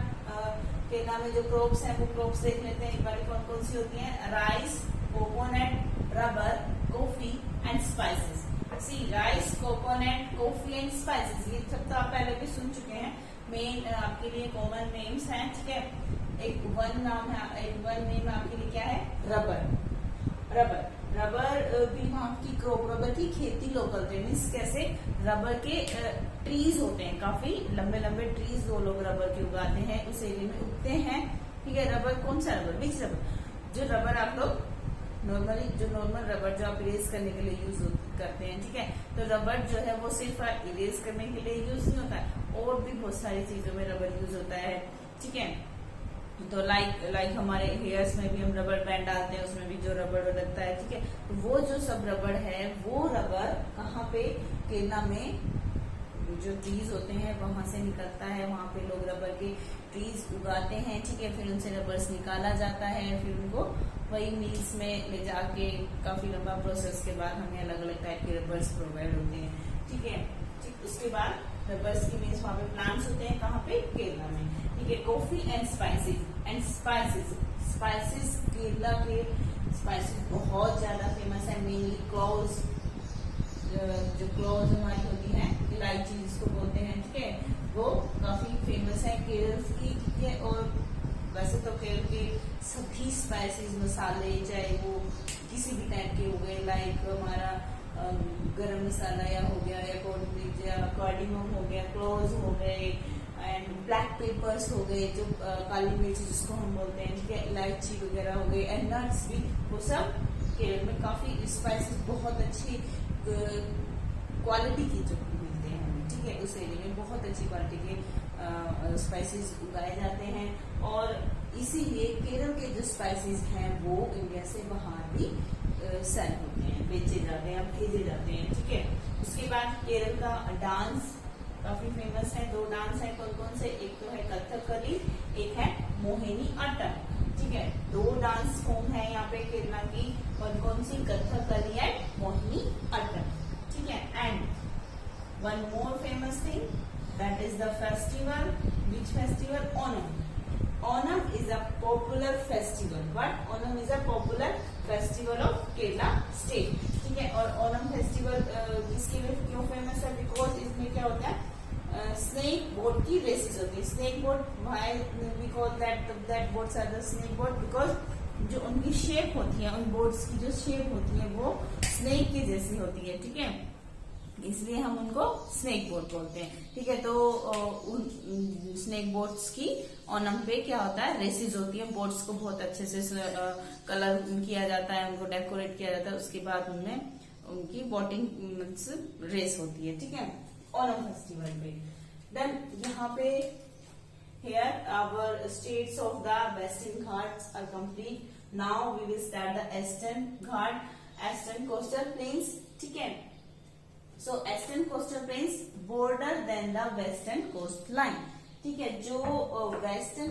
केरला में जो क्रॉप्स हैं वो क्रॉप्स देख लेते हैं एक बार, कौन कौन सी होती हैं, rice, coconut, rubber, coffee and spices. See, rice, coconut, coffee and spices, ये सब तो आप पहले भी सुन चुके हैं, मेन आपके लिए कॉमन नेम्स हैं, ठीक है। एक वन नेम आपके लिए क्या है, रबर भी वहाँ की क्रॉप, रबर की खेती लोग करते हैं, मीन्स कैसे, रबर के ट्रीज होते हैं, काफी लंबे लंबे ट्रीज वो लोग रबर के उगाते हैं, उस एरिया में उगते हैं, ठीक है। रबर कौन सा रबर, विच रबर, जो रबर आप लोग नॉर्मल रबर जो आप इरेज करने के लिए यूज करते हैं, ठीक है। तो रबर जो है वो सिर्फ इरेज करने के लिए यूज नहीं होता है, और भी बहुत सारी चीजों में रबर यूज होता है, ठीक है। तो लाइक हमारे हेयर्स में भी हम रबर बैंड डालते हैं, उसमें भी जो रबर लगता है, ठीक है। तो वो जो सब रबर है, वो रबर कहाँ पे, केरला में जो ट्रीज होते हैं वहां से निकलता है, वहां पे लोग रबर के ट्रीज उगाते हैं, ठीक है। फिर उनसे रबर्स निकाला जाता है, फिर उनको वही मिल्स में ले जाके काफी लंबा प्रोसेस के बाद हमें अलग अलग टाइप के रबर्स प्रोवाइड होते हैं, ठीक है। ठीक, उसके बाद रबर्स की मीन्स वहाँ पे प्लांट्स होते हैं, कहाँ पे? केरला में। ठीक है, कॉफी एंड स्पाइसेस केरला के स्पाइसेस बहुत ज्यादा फेमस है, मेनली क्लोव्स, जो क्लोव्स हमारी होती है, इलायची जिसको बोलते हैं, ठीक है, वो काफी फेमस है केरल की। ठीक है, और वैसे तो केरल के सभी स्पाइसेस मसाले, चाहे वो किसी भी टाइप के हो गए, लाइक हमारा गरम मसाला या हो गया, या कोलमीज या कार्डिमम हो गया, क्लोव्स हो गए, एंड ब्लैक पेपर्स हो गए, जो काली मिर्च जिसको हम बोलते हैं, ठीक है, इलायची वगैरह हो गई, एंड नट्स भी, वो सब केरल में काफी स्पाइसेस बहुत अच्छी क्वालिटी की जो मिलते हैं हमें। ठीक है, उस एरिया में बहुत अच्छी क्वालिटी के स्पाइसेस उगाए जाते हैं, और इसीलिए केरल के जो स्पाइसेस हैं वो इंडिया से बाहर भी सेल होते हैं, बेचे जाते हैं, भेजे जाते हैं। ठीक है, उसके बाद केरल का डांस काफी फेमस है। 2 डांस है, कौन कौन से? एक तो है कथकली, एक है मोहिनी अट्टम। ठीक है, 2 डांस फॉर्म है यहाँ पे केरला की, कौन कौन सी? कथकली एंड मोहिनी अट्टम। ठीक है, and one more famous thing, that is the festival, which festival? Onam. Onam is a popular festival. What? Onam is a popular festival of Kerala state. ठीक है, और ओनम फेस्टिवल किसके लिए क्यों फेमस है? बिकॉज इसमें क्या होता है, स्नेक बोट की रेसेस होती है। Snake boat, why we call that boats are the snake boat? Because जो उनकी शेप होती है, उन बोट्स की जो शेप होती है वो स्नेक की जैसी होती है। ठीक है, इसलिए हम उनको स्नेक बोट बोलते हैं। ठीक है, तो उन स्नेक बोट्स की ओनम पे क्या होता है? रेसेस होती है, बोट्स को बहुत अच्छे से कलर किया जाता है, उनको डेकोरेट किया जाता है, उसके बाद उनमें उनकी बोटिंग रेस होती है। ठीक है, ओनम फेस्टिवल पे। देन यहाँ पे here our states of the western Ghats are complete. Now we will start the eastern Ghat, eastern coastal plains. ठीक है, so eastern coastal plains border then the western coast line. ठीक है, जो वेस्टर्न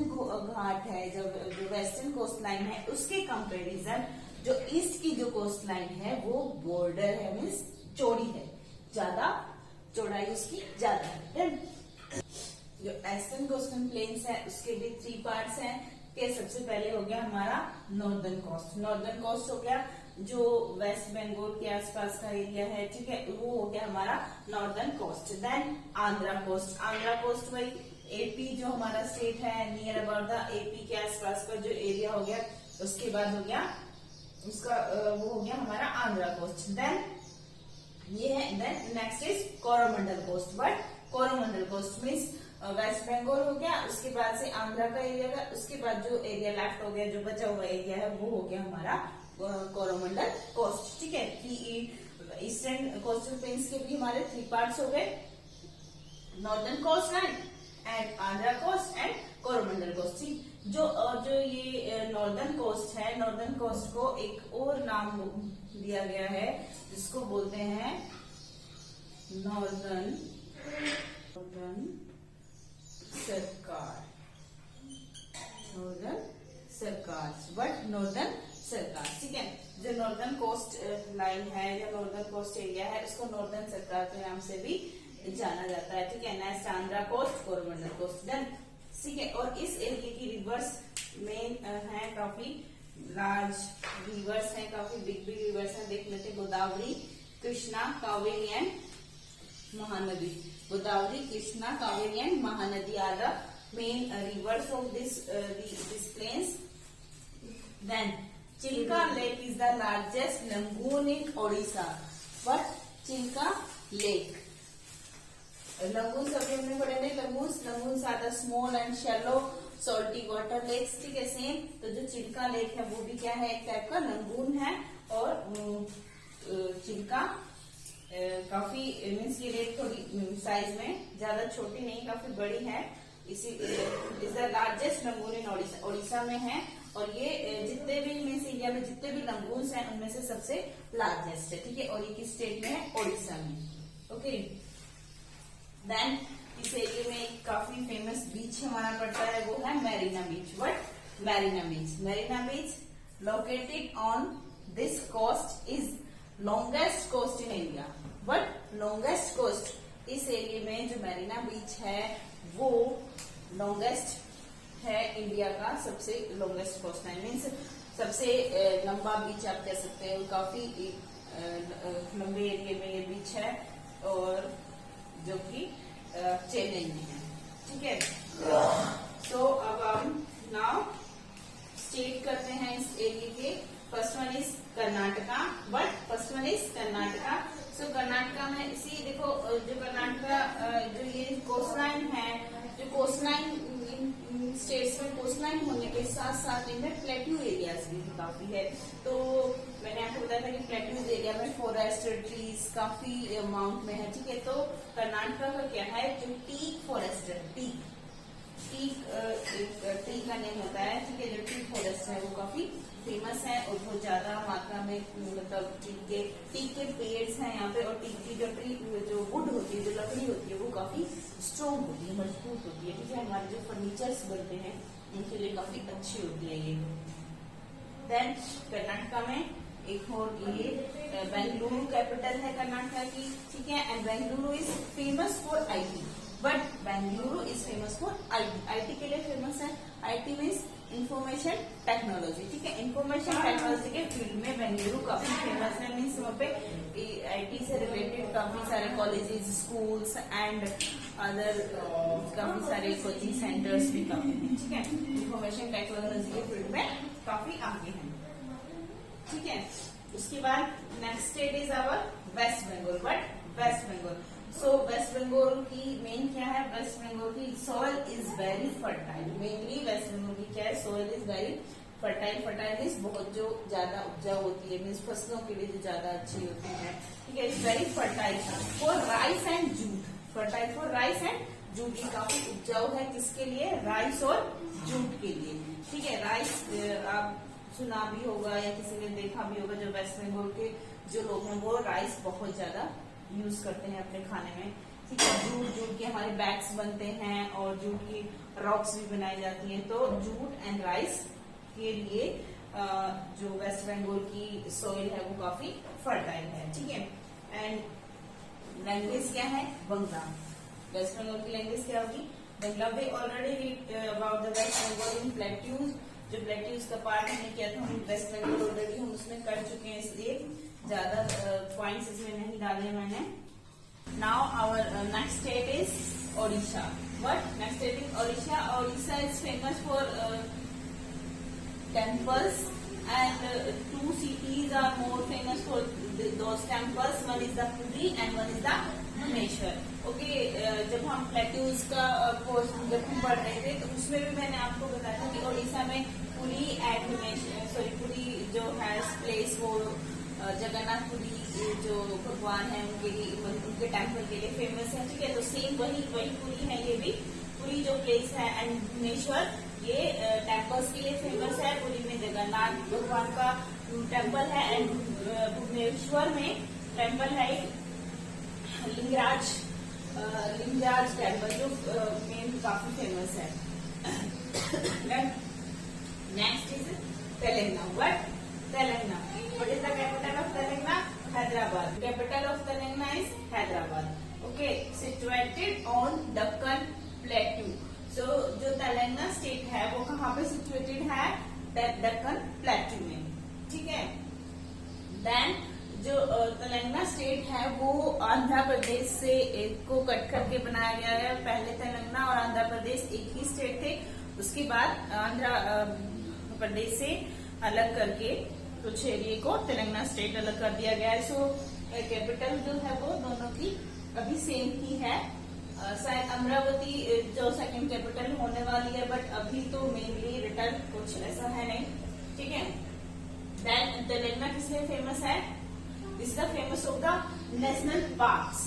घाट है, जो वेस्टर्न कोस्ट लाइन है, उसके comparison जो ईस्ट की जो कोस्ट लाइन है वो बॉर्डर है, मीन्स चौड़ी है, ज्यादा चौड़ाई उसकी ज्यादा है। जो ईस्टर्न कोस्टल प्लेन्स है उसके भी 3 पार्ट्स हैं। कि सबसे पहले हो गया हमारा नॉर्दर्न कोस्ट। नॉर्दर्न कोस्ट हो गया जो वेस्ट बंगाल के आसपास का एरिया है। ठीक है, वो हो गया हमारा northern coast. Then Andhra coast. Andhra coast भाई एपी जो हमारा स्टेट है, नियर अबाउट द एपी के आसपास का जो एरिया हो गया, उसके बाद हो गया उसका वो हो गया हमारा आंध्रा कोस्ट। देन ये है, then next is Coromandel coast. But Coromandel coast means West Bengal हो गया, उसके बाद से आंध्रा का एरिया का, उसके बाद जो एरिया लेफ्ट हो गया, जो बचा हुआ एरिया है, वो हो गया हमारा कोरोमंडल कोस्ट। ठीक है, कि ईस्टर्न कोस्टल प्लेन्स के भी हमारे 3 पार्ट्स हो गए, northern coast line and Andhra coast and Coromandel coast. ठीक, जो ये नॉर्दर्न कोस्ट है, नॉर्दर्न कोस्ट को एक और नाम दिया गया है जिसको बोलते हैं नॉर्दर्न सरकार। नॉर्दर्न सरकार, बट नॉर्दर्न सरकार। ठीक है, जो नॉर्दर्न कोस्ट लाइन है या नॉर्दर्न कोस्ट एरिया है, उसको नॉर्दर्न सरकार के नाम से भी जाना जाता है। ठीक है, next Andhra coast, Coromandel coast. Then ठीक है, और इस एरिया की रिवर्स मेन है, काफी लार्ज रिवर्स है, काफी बिग रिवर्स है। देख लेते, Godavari, Krishna, Kaveri and Mahanadi. Godavari, Krishna, Kaveri and Mahanadi are the main rivers of this plains. Then Chilka Lake is the largest lagoon in Odisha. What? Chilka Lake. Lagoons अभी हमने पढ़े थे, lagoons are the small and shallow salty water lakes. ठीक है, same. तो जो Chilka lake है वो भी क्या है? एक टाइप का लंगून है, और चिल्का काफी मीन्स ये लेक थोड़ी साइज में ज्यादा छोटी नहीं, काफी बड़ी है। इसी इज द लार्जेस्ट लंगून इन ओडिशा, ओडिशा में है, और ये जितने भी मीन्स इंडिया में जितने भी लंगून्स हैं उनमें से सबसे लार्जेस्ट है। ठीक है, और ये किस स्टेट में है? ओडिशा में। ओके, देन इस एरिया में काफी फेमस बीच हमारा पड़ता है, वो है Marina beach. What? Marina beach. Marina beach located on this coast is longest coast in India. What? Longest coast. इस एरिया में जो मरीना बीच है वो लॉन्गेस्ट है, इंडिया का सबसे लॉन्गेस्ट कोस्ट लाइन, मीन्स सबसे लंबा बीच आप कह सकते हैं। काफी लंबे एरिया में ये बीच है और जो कि चेन्नई में है, ठीक है। सो अब हम नाउ स्टेट करते हैं इस एरिया के। फर्स्ट वन इज कर्नाटका, सो कर्नाटका में इसी देखो जो कर्नाटका जो ये कोस्ट लाइन है, जो कोस्ट लाइन स्टेट्स में कोस्ट लाइन होने के साथ साथ इनमें प्लेट्यू एरियाज भी काफी है। तो मैंने आपको बताया था कि प्लेट्यूज एरिया में फॉरेस्ट ट्रीज काफी अमाउंट में है, ठीक है। तो कर्नाटका का क्या है, जो टीक फॉरेस्ट है, टीक ट्री का नेम होता है, ठीक है। जो टीक फॉरेस्ट है वो काफी फेमस है और बहुत ज्यादा मात्रा में मतलब टीक के पेड़ हैं यहाँ पे। और टीक की जो वुड होती है, जो लकड़ी होती है वो काफी स्ट्रॉन्ग होती है, मजबूत होती है, ठीक है। हमारे जो फर्नीचर्स बनते हैं उनके लिए काफी अच्छी होती है ये। देन कर्नाटका में एक और ये बेंगलुरु कैपिटल है कर्नाटका की, ठीक है। And Bengaluru is famous for IT, but Bengaluru is famous for IT के लिए फेमस है। IT मीन्स इंफॉर्मेशन टेक्नोलॉजी, ठीक है। इंफॉर्मेशन टेक्नोलॉजी के फील्ड में बेंगलुरु काफी फेमस है, मीन्स वहाँ पे IT से रिलेटेड काफी सारे कॉलेजेस, स्कूल्स एंड अदर काफी सारे कोचिंग सेंटर्स भी काफी हैं, ठीक है। इंफॉर्मेशन टेक्नोलॉजी के फील्ड में काफी आगे हैं, ठीक है। उसके बाद next state is our West Bengal, so West Bengal की मेन क्या है, वेस्ट बंगाल की soil is very fertile. Mainly West Bengal की क्या है, soil is very fertile means बहुत जो ज्यादा उपजाऊ होती है, मीन्स फसलों के लिए जो ज्यादा अच्छी होती है, ठीक है। It's very fertile for rice and jute, fertile for rice and jute, ये काफी उपजाऊ है किसके लिए, राइस और जूट के लिए, ठीक है। राइस आप सुना भी होगा या किसी ने देखा भी होगा, जो वेस्ट बंगाल के जो लोग हैं वो राइस बहुत ज्यादा यूज करते हैं अपने खाने में, ठीक है। जूट के हमारे बैग्स बनते हैं और जूट की रॉक्स भी बनाई जाती हैं। तो जूट एंड राइस के लिए जो वेस्ट बंगाल की सॉइल है वो काफी फर्टाइल है, ठीक है। एंड लैंग्वेज क्या है, बंगला। वेस्ट बंगाल की लैंग्वेज क्या होगी, Bangla. We already read about the west Bengal in plateaus, जो प्लेट्यूज का पार्ट हमने किया था, हम वेस्ट बंगाल ऑलरेडी हम उसमें कर चुके हैं, इसलिए ज्यादा पॉइंट्स इसमें नहीं डाले मैंने। Now our next state is Odisha. Next state is Odisha. Odisha is famous for temples and two cities are more famous for those temples. One is the Puri and one is the Bhubaneswar. Okay, जब हम plateaus का course जब हम पढ़ रहे थे तो उसमें भी मैंने आपको बताया था कि ओडिशा में पुरी एंड भुवनेश्वर, पुरी जो है प्लेस वो जगन्नाथपुरी जो भगवान है उनके लिए, उनके टेम्पल के लिए फेमस है, ठीक है। तो सेम वही पुरी है, ये भी पुरी जो प्लेस है। एंड भुवनेश्वर ये टेम्पल्स के लिए फेमस है। पुरी में जगन्नाथ भगवान का टेम्पल है एंड भुवनेश्वर में टेम्पल है एक लिंगराज टेम्पल जो मेन काफी फेमस है। Next is Telangana. What is the capital of Telangana? Hyderabad. Capital of Telangana is Hyderabad. Okay, situated on Deccan Plateau. So जो तेलंगाना स्टेट है वो कहाँ पे सिचुएटेड है, डेक्कन प्लेट्यू में, ठीक है। देन जो तेलंगाना स्टेट है वो आंध्र प्रदेश से को कट करके बनाया गया है। पहले तेलंगाना और आंध्र प्रदेश एक ही स्टेट थे, उसके बाद आंध्र प्रदेश से अलग करके कुछ एरिया को तेलंगाना स्टेट अलग कर दिया गया है। सो कैपिटल जो है वो दोनों की अभी सेम ही है। शायद अमरावती जो सेकंड कैपिटल होने वाली है, बट अभी तो मेनली रिटर्न कुछ ऐसा है नहीं, ठीक है। देन तेलंगाना किस लिए फेमस है, this is the famous of the national parks.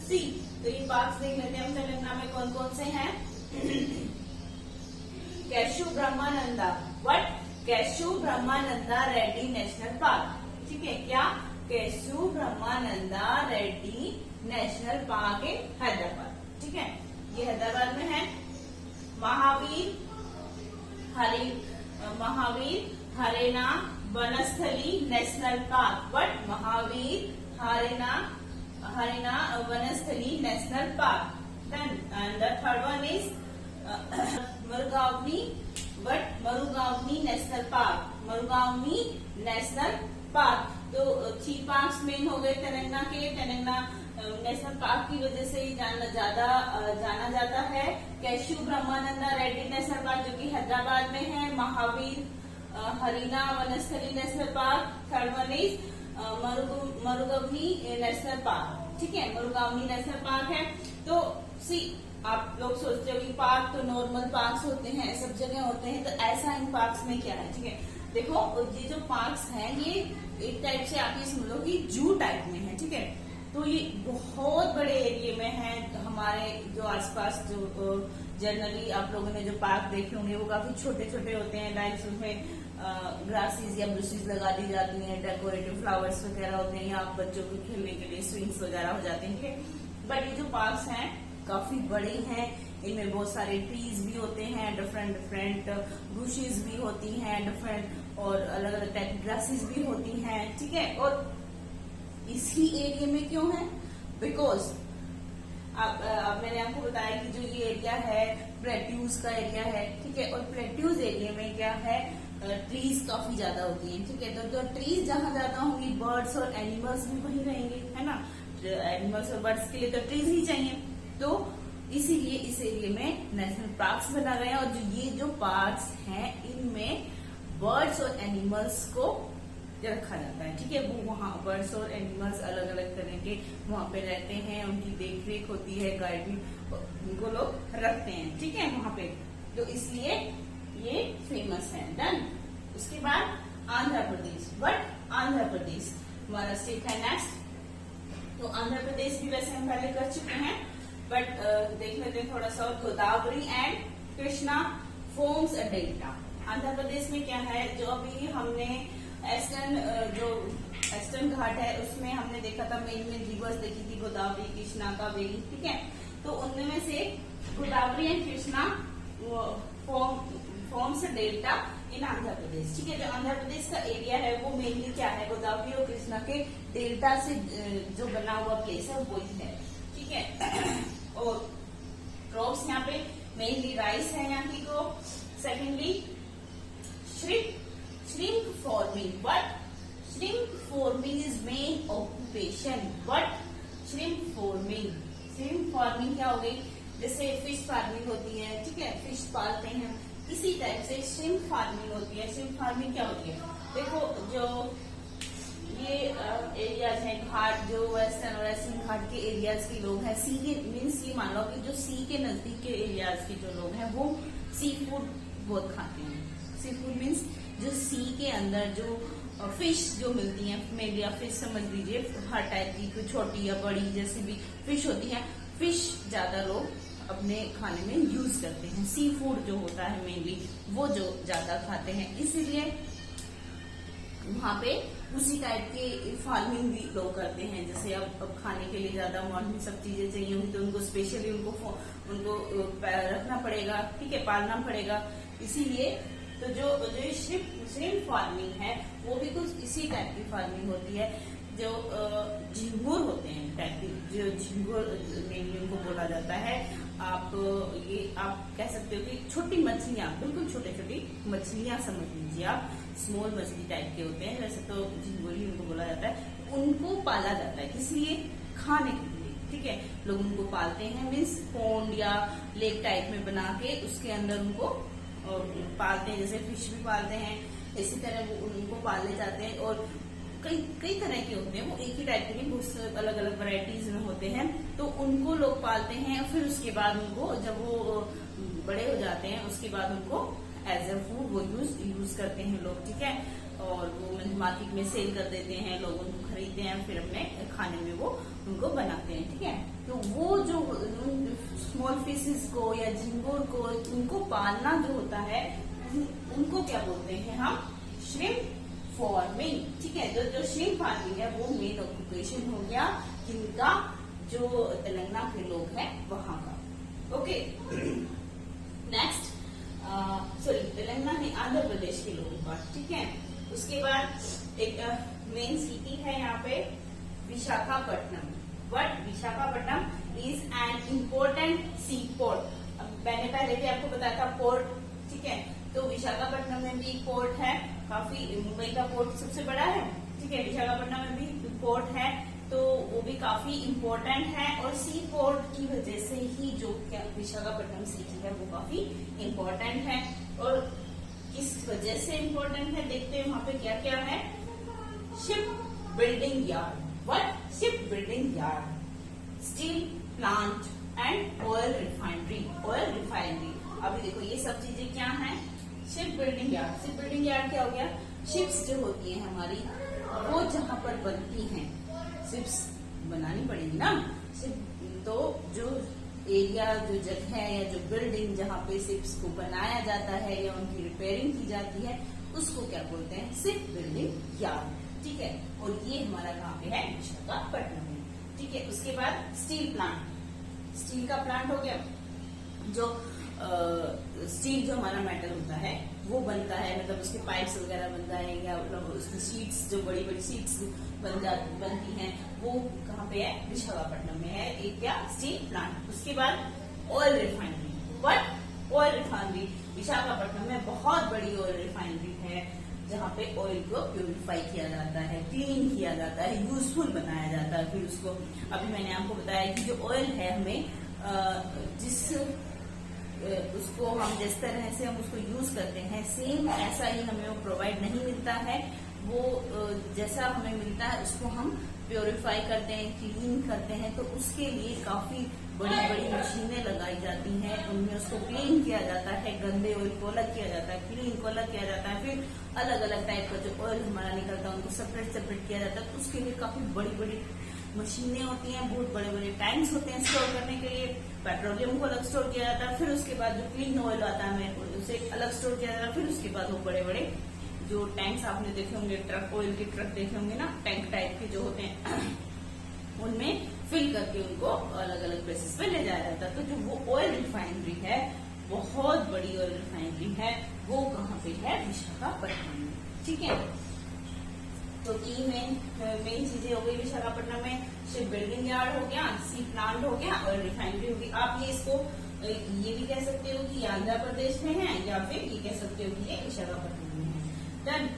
See तो ये पार्क्स देख लेते हैं हम तेलंगाना में कौन कौन से हैं। कैशू ब्रह्मानंदा, कैशू ब्रह्मानंदा रेड्डी नेशनल पार्क, ठीक है। क्या, Kasu Brahmananda Reddy national park in Hyderabad, ठीक है। ये हैदराबाद में है। Mahavir Harina Vanasthali national park, Mahavir Harina Harina Vanasthali national park. Then and the third one is Mrugavani national park. Mrugavani national park. तो 3 पार्क्स मेन हो गए तेलंगाना के. तेलंगाना नेशनल पार्क की वजह से ही जाना जाता है. कैशू ब्रह्मानंदा रेड्डी नेशनल पार्क जो कि हैदराबाद में है. Mahavir Harina Vanasthali national park. Third one is Mrugavani national park. ठीक है, मरुगावनी नेशनल पार्क है. तो सी आप लोग सोचते हो कि पार्क तो नॉर्मल पार्क्स होते हैं, सब जगह होते हैं, तो ऐसा इन पार्क्स में क्या है. ठीक है, देखो ये जो पार्क्स हैं ये एक टाइप से आप ये समझ लो कि जू टाइप में है. ठीक है, तो ये बहुत बड़े एरिया में है. हमारे जो आसपास जो जनरली आप लोगों ने जो पार्क देखे होंगे वो काफी छोटे छोटे होते हैं. लाइक उसमें ग्रासेस या ब्रुसेस लगा दी जाती हैं, डेकोरेटिव फ्लावर्स वगैरह होते हैं, या बच्चों को खेलने के लिए स्विंग्स वगैरह हो जाते हैं. ठीक है, बट ये जो पार्क्स हैं काफी बड़े हैं. इनमें बहुत सारे ट्रीज भी होते हैं, डिफरेंट ब्रुशेस भी होती हैं, डिफरेंट और अलग अलग टाइप की ग्रासेस भी होती हैं. ठीक है, और इसी एरिया में क्यों है? बिकॉज अब मैंने आपको बताया कि जो ये एरिया है प्लेट्यूज का एरिया है. ठीक है, और प्लेट्यूज एरिया में क्या है, ट्रीज काफी ज्यादा होती हैं. ठीक है, तो ट्रीज जहां ज्यादा होंगी बर्ड्स और एनिमल्स भी वहीं रहेंगे, है ना. एनिमल्स और बर्ड्स के लिए तो ट्रीज ही चाहिए. तो इसीलिए इस एरिया में नेशनल पार्क्स बना गए हैं. और ये जो पार्क्स हैं इनमें बर्ड्स और एनिमल्स को रखा जाता है. ठीक है, वो वहाँ बर्ड्स और एनिमल्स अलग अलग तरह के वहाँ पे रहते हैं, उनकी देख रेख होती है, गाइड उनको लोग रखते हैं. ठीक है, वहाँ पे तो इसलिए ये फेमस है. डन. उसके बाद आंध्र प्रदेश. बट आंध्र प्रदेश हमारा स्टेट है नेक्स्ट. तो आंध्र प्रदेश भी वैसे हम पहले कर चुके हैं, बट देख लेते हैं थोड़ा सा. Godavari and Krishna forms a delta. Andhra Pradesh में क्या है, जो अभी हमने वेस्टर्न घाट है उसमें हमने देखा था मेन रिवर्स देखी थी, गोदावरी, कृष्णा, कावेरी. ठीक है, तो उनमें से Godavari and Krishna forms a delta in Andhra Pradesh. ठीक है, जो आंध्र प्रदेश का एरिया है वो मेनली क्या है, गोदावरी और कृष्णा के डेल्टा से जो बना हुआ प्लेस है वो ही है. ठीक है, और क्रॉप्स यहाँ पे मेनली राइस है यहाँ की crop. Secondly shrimp farming. But shrimp farming is main occupation. But shrimp farming क्या हो गई, जैसे फिश फार्मिंग होती है. ठीक है, फिश पालते हैं, इसी टाइप से श्रिम्प फार्मिंग होती है. श्रिम्प फार्मिंग क्या होती है, देखो जो ये एरियाज हैं घाट, जो वेस्टर्न और ईस्टर्न घाट के एरियाज के लोग हैं, सी के मीन्स ये मान लो कि जो सी के नजदीक के एरियाज के जो लोग हैं वो सी फूड बहुत खाते हैं. सी फूड मीन्स जो सी के अंदर जो फिश जो मिलती है, मेलिया फिश समझ लीजिए, हर टाइप की, कोई छोटी या बड़ी जैसी भी फिश होती है, फिश ज्यादा लोग अपने खाने में यूज करते हैं. सी फूड जो होता है मेनली वो जो ज्यादा खाते हैं, इसीलिए वहाँ पे उसी टाइप के फार्मिंग भी लोग करते हैं. जैसे अब खाने के लिए ज्यादा मॉर्निंग सब चीजें चाहिए होंगी तो उनको स्पेशली उनको रखना पड़ेगा. ठीक है, पालना पड़ेगा. इसीलिए तो जो श्रिम्प फार्मिंग है वो भी कुछ इसी टाइप की फार्मिंग होती है. जो झींगुर होते हैं टाइप की, जो झींगुर मेनली उनको बोला जाता है. आप कह सकते हो कि छोटी मछलियां, बिल्कुल छोटी छोटी मछलियां समझ लीजिए आप, स्मॉल मछली टाइप के होते हैं, वैसे तो झींगुर ही उनको बोला जाता है. उनको पाला जाता है, किस लिए, खाने के लिए. ठीक है, लोग उनको पालते हैं, मीन्स पॉन्ड या लेक टाइप में बना के उसके अंदर उनको पालते हैं. जैसे फिश भी पालते हैं, इसी तरह वो उनको पाले जाते हैं. और कई तरह के होते हैं, वो एक ही टाइप के नहीं, बहुत अलग अलग वैरायटीज में होते हैं. तो उनको लोग पालते हैं, फिर उसके बाद उनको जब वो बड़े हो जाते हैं उसके बाद उनको एज ए फूड वो यूज करते हैं लोग. ठीक है, और वो मार्केट में सेल कर देते हैं, लोग उनको खरीदते हैं, फिर अपने खाने में वो उनको बनाते हैं. ठीक है, तो वो जो स्मॉल फिशेस को या झींगुर को उनको पालना जो होता है उनको क्या बोलते हैं हम, श्रिम्प फार्मिंग. ठीक है, जो श्रिम्प फार्मिंग है वो मेन ऑक्यूपेशन हो गया जिनका, जो तेलंगाना के लोग हैं वहां का. ओके, नेक्स्ट तेलंगाना नहीं, आंध्र प्रदेश के लोगों का. ठीक है, उसके बाद एक मेन सिटी है यहाँ पे Visakhapatnam. But Visakhapatnam is an important sea port. मैंने पहले भी आपको बताया था पोर्ट, ठीक है, तो विशाखापट्टनम में भी पोर्ट है, काफी, मुंबई का पोर्ट सबसे बड़ा है, ठीक है, विशाखापट्टनम में भी पोर्ट है, तो वो भी काफी इम्पोर्टेंट है। और सी पोर्ट की वजह से ही जो विशाखापट्टनम सिटी है वो काफी इम्पोर्टेंट है। और किस वजह से इम्पोर्टेंट है देखते हैं वहां पे क्या क्या है। Ship building yard, what, ship building yard, steel plant and oil refinery, oil refinery. अभी देखो ये सब चीजें क्या हैं, ship building yard. Ship building yard क्या हो गया, शिप्स जो होती है हमारी वो जहां पर बनती हैं, शिप्स बनानी पड़ेगी ना, तो जो एरिया, जो जगह या जो बिल्डिंग जहाँ पे शिप्स को बनाया जाता है या उनकी रिपेयरिंग की जाती है उसको क्या बोलते हैं, शिप बिल्डिंग यार्ड, ठीक है। और ये हमारा कहाँ पे है, विशाखापट्टनम में, ठीक है। उसके बाद स्टील प्लांट, स्टील का प्लांट हो गया, जो स्टील जो हमारा मेटल होता है वो बनता है, मतलब उसके पाइप्स वगैरह बनता है या उसकी शीट्स, जो बड़ी बड़ी शीट्स बनती हैं, वो कहाँ पे है, विशाखापट्टनम में है एक क्या, स्टील प्लांट। उसके बाद oil refinery, what, oil refinery. Visakhapatnam में बहुत बड़ी ऑयल रिफाइनरी है जहाँ पे ऑयल को प्यूरिफाई किया जाता है, क्लीन किया जाता है, यूजफुल बनाया जाता है। फिर उसको, अभी मैंने आपको बताया कि जो ऑयल है हमें जिस उसको हम जिस तरह से हम उसको यूज करते हैं सेम ऐसा ही हमें वो प्रोवाइड नहीं मिलता है, वो जैसा हमें मिलता है उसको हम प्योरीफाई करते हैं, क्लीन करते हैं, तो उसके लिए काफी बड़ी बड़ी मशीनें लगाई जाती हैं, उनमें उसको क्लीन किया जाता है, गंदे ऑयल को अलग किया जाता है, क्लीन को अलग किया जाता है, फिर अलग अलग टाइप का जो ऑयल हमारा निकलता है उनको सेपरेट सेपरेट किया जाता है। उसके लिए काफी बड़ी बड़ी मशीनें होती हैं, बहुत बड़े बड़े टैंक्स होते हैं स्टोर करने के लिए, पेट्रोलियम को अलग स्टोर किया जाता है, फिर उसके बाद जो क्लीन ऑयल आता है उसे अलग स्टोर किया जाता है, फिर उसके बाद वो बड़े बड़े जो टैंक्स आपने देखे होंगे, ट्रक, ऑयल के ट्रक देखे होंगे ना, टैंक टाइप के जो होते हैं उनमें फिल करके उनको अलग अलग प्लेसेस पे ले जाया जाता है। तो जो वो ऑयल रिफाइनरी है, बहुत बड़ी ऑयल रिफाइनरी है, वो कहाँ पे है, विशाखापट्टनम में, ठीक है। तो तीन मेन चीजें हो गई विशाखापट्टनम में, शिप बिल्डिंग यार्ड हो गया, सी प्लांट हो गया, ऑयल रिफाइनरी होगी। आप ये इसको ये भी कह सकते हो कि आंध्र प्रदेश में है, या फिर ये कह सकते हो कि ये विशाखापट्टनम में है। Then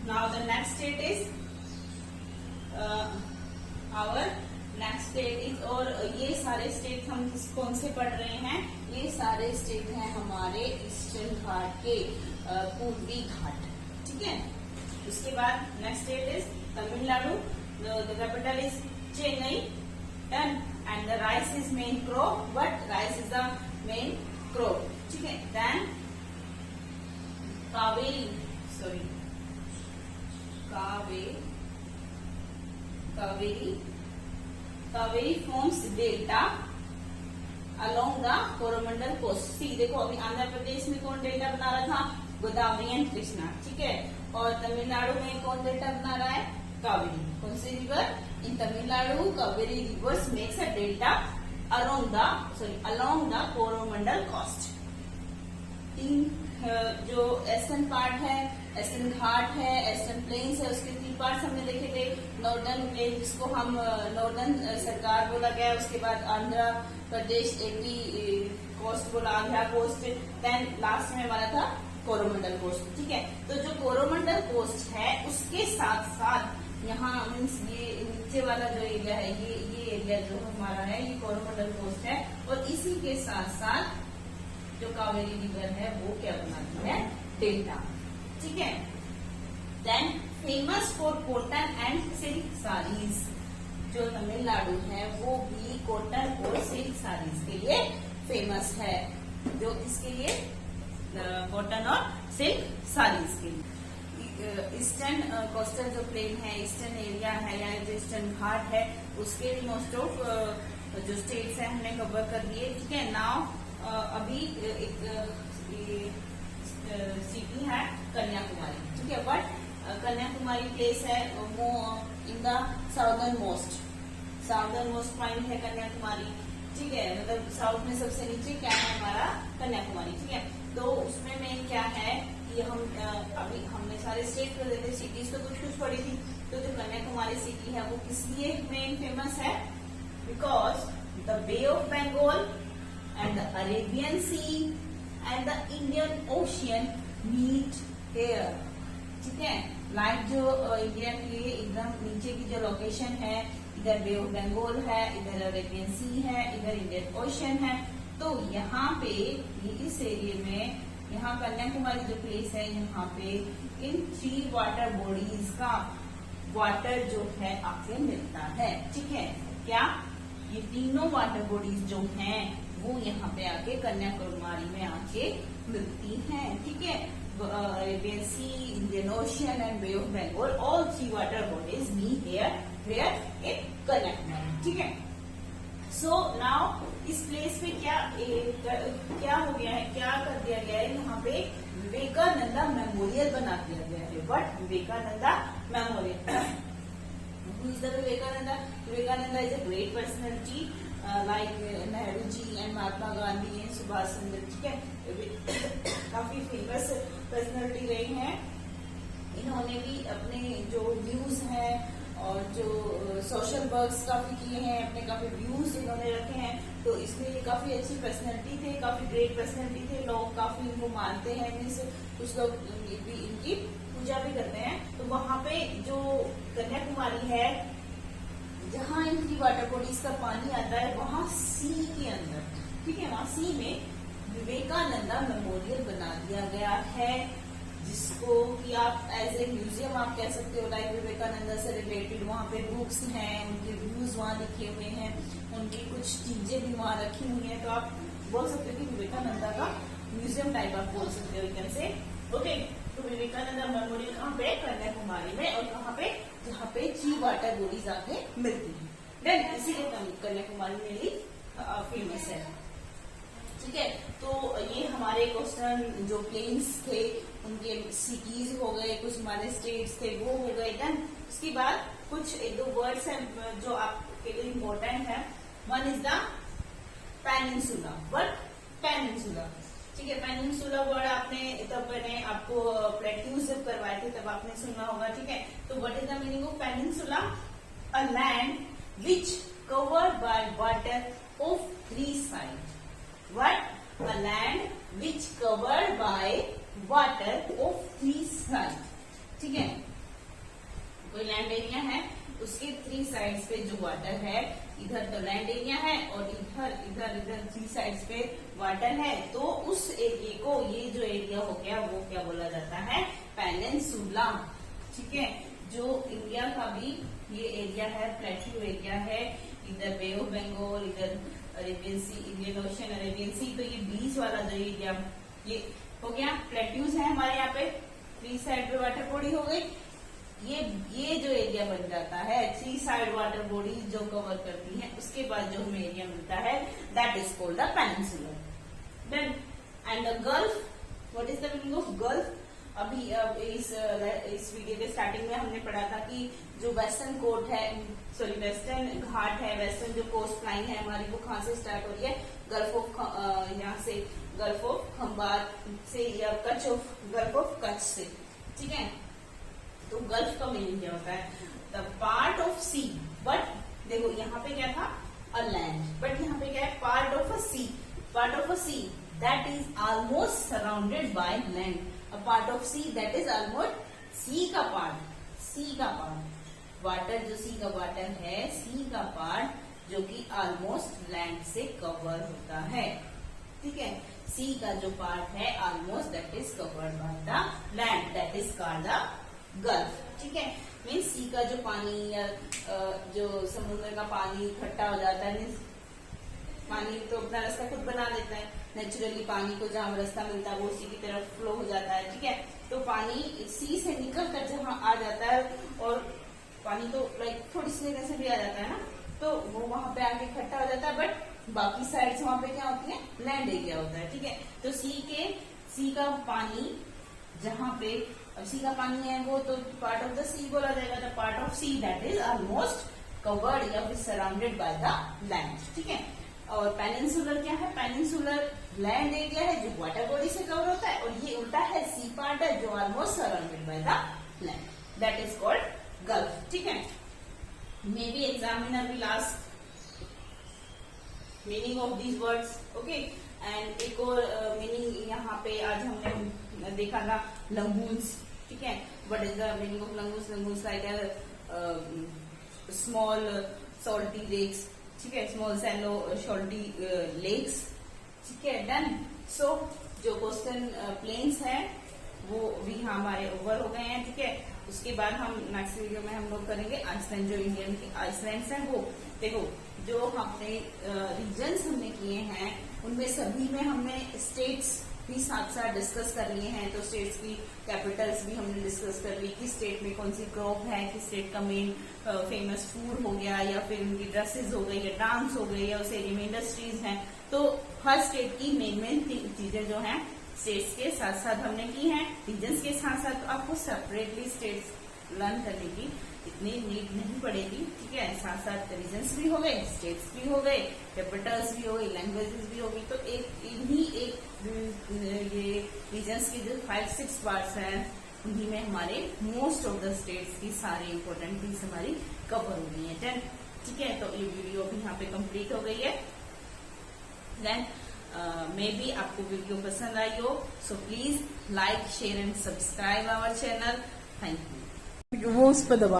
now the next state is our next state is, और ये सारे स्टेट हम कौन से पढ़ रहे हैं, ये सारे स्टेट हैं हमारे ईस्टर्न घाट के पूर्वी घाट, ठीक है। उसके बाद next state is Tamil Nadu, the capital is Chennai, done, and the rice is main crop, but rice is the main crop, ठीक है। Then Kaveri, sorry Kaveri forms delta along the Coromandel coast. See देखो, अभी आंध्र प्रदेश में कौन डेल्टा बना रहा था, गोदावरी एंड कृष्णा, ठीक है। और तमिलनाडु में कौन डेल्टा बना रहा है, कावेरी। कौन सी river, in Tamil Nadu Kaveri rivers makes a delta along the Coromandel coast. तीन जो ईस्टर्न पार्ट है, ईस्टर्न घाट है, ईस्टर्न प्लेन्स है, उसके तीन पार्ट हमने देखे थे। नॉर्दर्न प्लेन जिसको हम नॉर्दर्न सरकार बोला गया, उसके बाद आंध्र प्रदेश एपी कोस्ट बोला, आंध्रा कोस्ट, देन लास्ट में हमारा था कोरोमंडल कोस्ट, ठीक है। तो जो कोरोमंडल कोस्ट है उसके साथ साथ यहाँ मीन्स ये नीचे वाला जो एरिया है, ये एरिया जो हमारा है ये कोरोमंडल कोस्ट है, और इसी के साथ साथ जो कावेरी रिवर है वो क्या बनाती है, डेल्टा, ठीक है। Then famous for cotton and silk saris, जो तमिलनाडु है वो भी कॉटन और सिल्क साड़ीज के लिए फेमस है, जो इसके लिए कॉटन और सिल्क साड़ीज के लिए। ईस्टर्न कोस्टल जो प्लेन है, ईस्टर्न एरिया है या जो ईस्टर्न घाट है, उसके मोस्ट ऑफ जो स्टेट्स है हमने कवर कर दिए, ठीक है। नाउ अभी एक सिटी है कन्याकुमारी, ठीक है। बट कन्याकुमारी प्लेस है वो in the southern most point है कन्याकुमारी, ठीक है। मतलब साउथ में सबसे नीचे क्या है हमारा, कन्याकुमारी, ठीक है। तो उसमें मेन क्या है कि हम अभी हमने सारे स्टेट कर देते, सिटीज तो कुछ कुछ पड़ी थी, तो जो कन्याकुमारी सिटी है वो किस लिए मेन फेमस है, because the Bay of Bengal and the Arabian Sea and the Indian Ocean meet here. ठीक है, लाइक जो इंडिया के एकदम नीचे की जो लोकेशन है, इधर बे ऑफ बंगाल है, इधर अरेबियन सी है, इधर इंडियन ओशन है, तो यहाँ पे इस एरिया में, यहाँ कन्याकुमारी जो प्लेस है, यहाँ पे इन 3 वाटर बॉडीज का वाटर जो है आके मिलता है। ठीक है, क्या ये तीनों वाटर बॉडीज जो हैं वो यहाँ पे आके कन्याकुमारी में आके मिलती हैं। ठीक है, Arabian sea, Indian ocean and bay of Bengal, all 3 water bodies meet here in Kanyakumari. ठीक है, सो नाउ इस प्लेस पे क्या हो गया है, क्या कर दिया गया है, यहाँ पे विवेकानंदा मेमोरियल बना दिया गया है। But Vivekananda memorial, who is the Vivekananda? Vivekananda is a great personality like Nehru ji and Mahatma Gandhi and Subhash Chandra। ठीक है, काफी फेमस पर्सनैलिटी रहे हैं। इन्होंने भी अपने जो व्यूज हैं और जो सोशल वर्क्स काफी किए हैं, अपने काफी व्यूज इन्होंने रखे हैं, तो इसलिए काफी अच्छी पर्सनैलिटी थे, काफी ग्रेट पर्सनैलिटी थे। लोग काफी इनको मानते हैं, मीन्स कुछ लोग भी इनकी पूजा भी करते हैं। तो वहां पे जो कन्याकुमारी है, जहाँ इन 3 वाटर बॉडीज का पानी आता है, वहां सी के अंदर, ठीक है, वहां सी में विवेकानंदा मेमोरियल बना दिया गया है, जिसको कि आप एज ए म्यूजियम आप कह सकते हो। लाइक विवेकानंदा से रिलेटेड वहाँ पे बुक्स हैं, उनके व्यूज वहाँ लिखे हुए हैं, उनकी कुछ चीजें भी वहाँ रखी हुई हैं, तो आप बोल सकते हो कि विवेकानंदा का म्यूजियम टाइप आप बोल सकते हो एकदम से। ओके, तो विवेकानंदा मेमोरियल कहाँ पे, कन्याकुमारी में, और कहाँ पे, जहाँ पे 3 वाटर बॉडीज आके मिलती है। देन इसीलिए कन्याकुमारी मेनली फेमस है। ठीक है, तो ये हमारे क्वेश्चन जो प्लेन्स थे, उनके सिटीज हो गए, कुछ हमारे स्टेट्स थे वो हो गए। देन उसके बाद कुछ 1-2 वर्ड्स हैं जो आपके लिए इम्पोर्टेंट है। One is the peninsula, word peninsula. ठीक है, पेनिनसुला वर्ड आपने तब मैंने आपको प्लेट्यूज जब करवाए थे तब आपने सुना होगा। ठीक है, तो what is the meaning of peninsula? A land which covered by water of 3 side. What? A land which covered by water of 3 sides। ठीक है, कोई लैंड एरिया है, उसके 3 साइड्स पे जो वाटर है, इधर तो लैंड एरिया है और इधर 3 साइड्स पे वाटर है, तो उस एरिया को, ये जो एरिया हो गया वो क्या बोला जाता है? पेनिनसुला। ठीक है, जो इंडिया का भी ये एरिया है, प्लेट्यू एरिया है, इधर बे ऑफ बंगाल, इधर Arabian sea, Indian ocean, Arabian सी, तो ये बीच वाला जो एरिया ये हो गया, प्लेट्यूज है हमारे यहाँ पे, 3 साइड पे वाटर बॉडी हो गई। ये जो एरिया बन जाता है, 3 साइड वाटर बॉडी जो कवर करती है, उसके बाद जो हमें एरिया मिलता है, that is called the peninsula. Then and the gulf, what is the meaning of gulf? अभी इस वीडियो के स्टार्टिंग में हमने पढ़ा था कि जो वेस्टर्न कोट है, सॉरी वेस्टर्न घाट है, वेस्टर्न जो कोस्ट लाइन है हमारी, वो कहाँ से स्टार्ट हो रही है? गल्फ ऑफ, यहाँ से गल्फ ऑफ खंबात से, या गल्फ ऑफ कच्छ से। ठीक है, तो गल्फ का मीनिंग क्या होता है? The part of sea. But देखो यहाँ पे क्या था? अ लैंड, बट यहाँ पे क्या है? Part of a sea, part of a sea that is almost surrounded by land. A part of sea that is almost sea का पार्ट, वाटर जो सी का वाटर है, सी का पार्ट जो कि ऑलमोस्ट लैंड से कवर होता है। ठीक है, सी का जो पार्ट है almost that is covered by the land, that is called the gulf. ठीक है, मीन सी का जो पानी या जो समुद्र का पानी इकट्ठा हो जाता है, पानी तो अपना रास्ता खुद बना लेता है, नेचुरली पानी को जहाँ रास्ता मिलता है वो उसी की तरफ फ्लो हो जाता है। ठीक है, तो पानी सी से निकल कर जहाँ आ जाता है, और पानी तो लाइक थोड़ी सी जगह से भी आ जाता है ना, तो वो वहां पे आके इकट्ठा हो जाता है, बट बाकी साइड्स वहां पे क्या होती है? लैंड एरिया होता है। ठीक है, तो सी का पानी जहाँ पे, अब सी का पानी है वो तो पार्ट ऑफ द सी बोला जाएगा, the part of C that is almost covered या फिर सराउंडेड बाय द लैंड। ठीक है, और पेनिनसुलर क्या है? पेनिनसुलर लैंड एरिया है जो वाटर बॉडी से कवर होता है, और ये उल्टा है, सी पार्ट है जो almost surrounded by the land, that is called gulf. ठीक है, मे बी एग्जामिनर भी last meaning of these words, okay. And एक और मीनिंग यहाँ पे आज हमने देखा था लंगून्स, ठीक है। What is the meaning of lagoons? Lagoons like small salty lakes, ठीक है, स्मॉल सैलो सॉल्टी लेक्स, ठीक है, डन। सो जो कोस्टल प्लेन्स है वो भी हमारे ओवर हो गए हैं, ठीक है। उसके बाद हम नेक्स्ट वीडियो में हम लोग करेंगे आइसलैंड, जो इंडियन के आइसलैंड्स हैं वो देखो, जो हमने रीजन्स हमने किए हैं उनमें सभी में हमने स्टेट्स भी साथ साथ डिस्कस कर लिए हैं। तो स्टेट्स की कैपिटल्स भी हमने डिस्कस कर ली कि स्टेट में कौन सी क्रॉप है, किस स्टेट का मेन फेमस फूड हो गया, या फिर उनकी ड्रेसेस हो गई, या डांस हो गई, या उस एरिया में इंडस्ट्रीज हैं। तो हर स्टेट की मेन चीजें जो हैं स्टेट्स के साथ साथ हमने की हैं। रीजन्स के साथ साथ आपको सेपरेटली स्टेट्स लर्न करने की इतनी नीड नहीं पड़ेगी, ठीक है। साथ साथ रीजन्स भी हो गए, स्टेट्स भी हो गए, कैपिटल्स भी हो गई, लैंग्वेजेस भी होगी। तो एक ये रीजन्स के जो 5-6 पार्ट्स हैं उन्हीं में हमारे मोस्ट ऑफ द स्टेट्स की सारी इंपॉर्टेंट थिंग्स हमारी कवर हो गई है, ठीक है। तो ये वीडियो भी यहाँ पे कंप्लीट हो गई है। देन मे बी आपको वीडियो पसंद आई हो, so please like, share and subscribe our channel. Thank you. वो उस पर दबा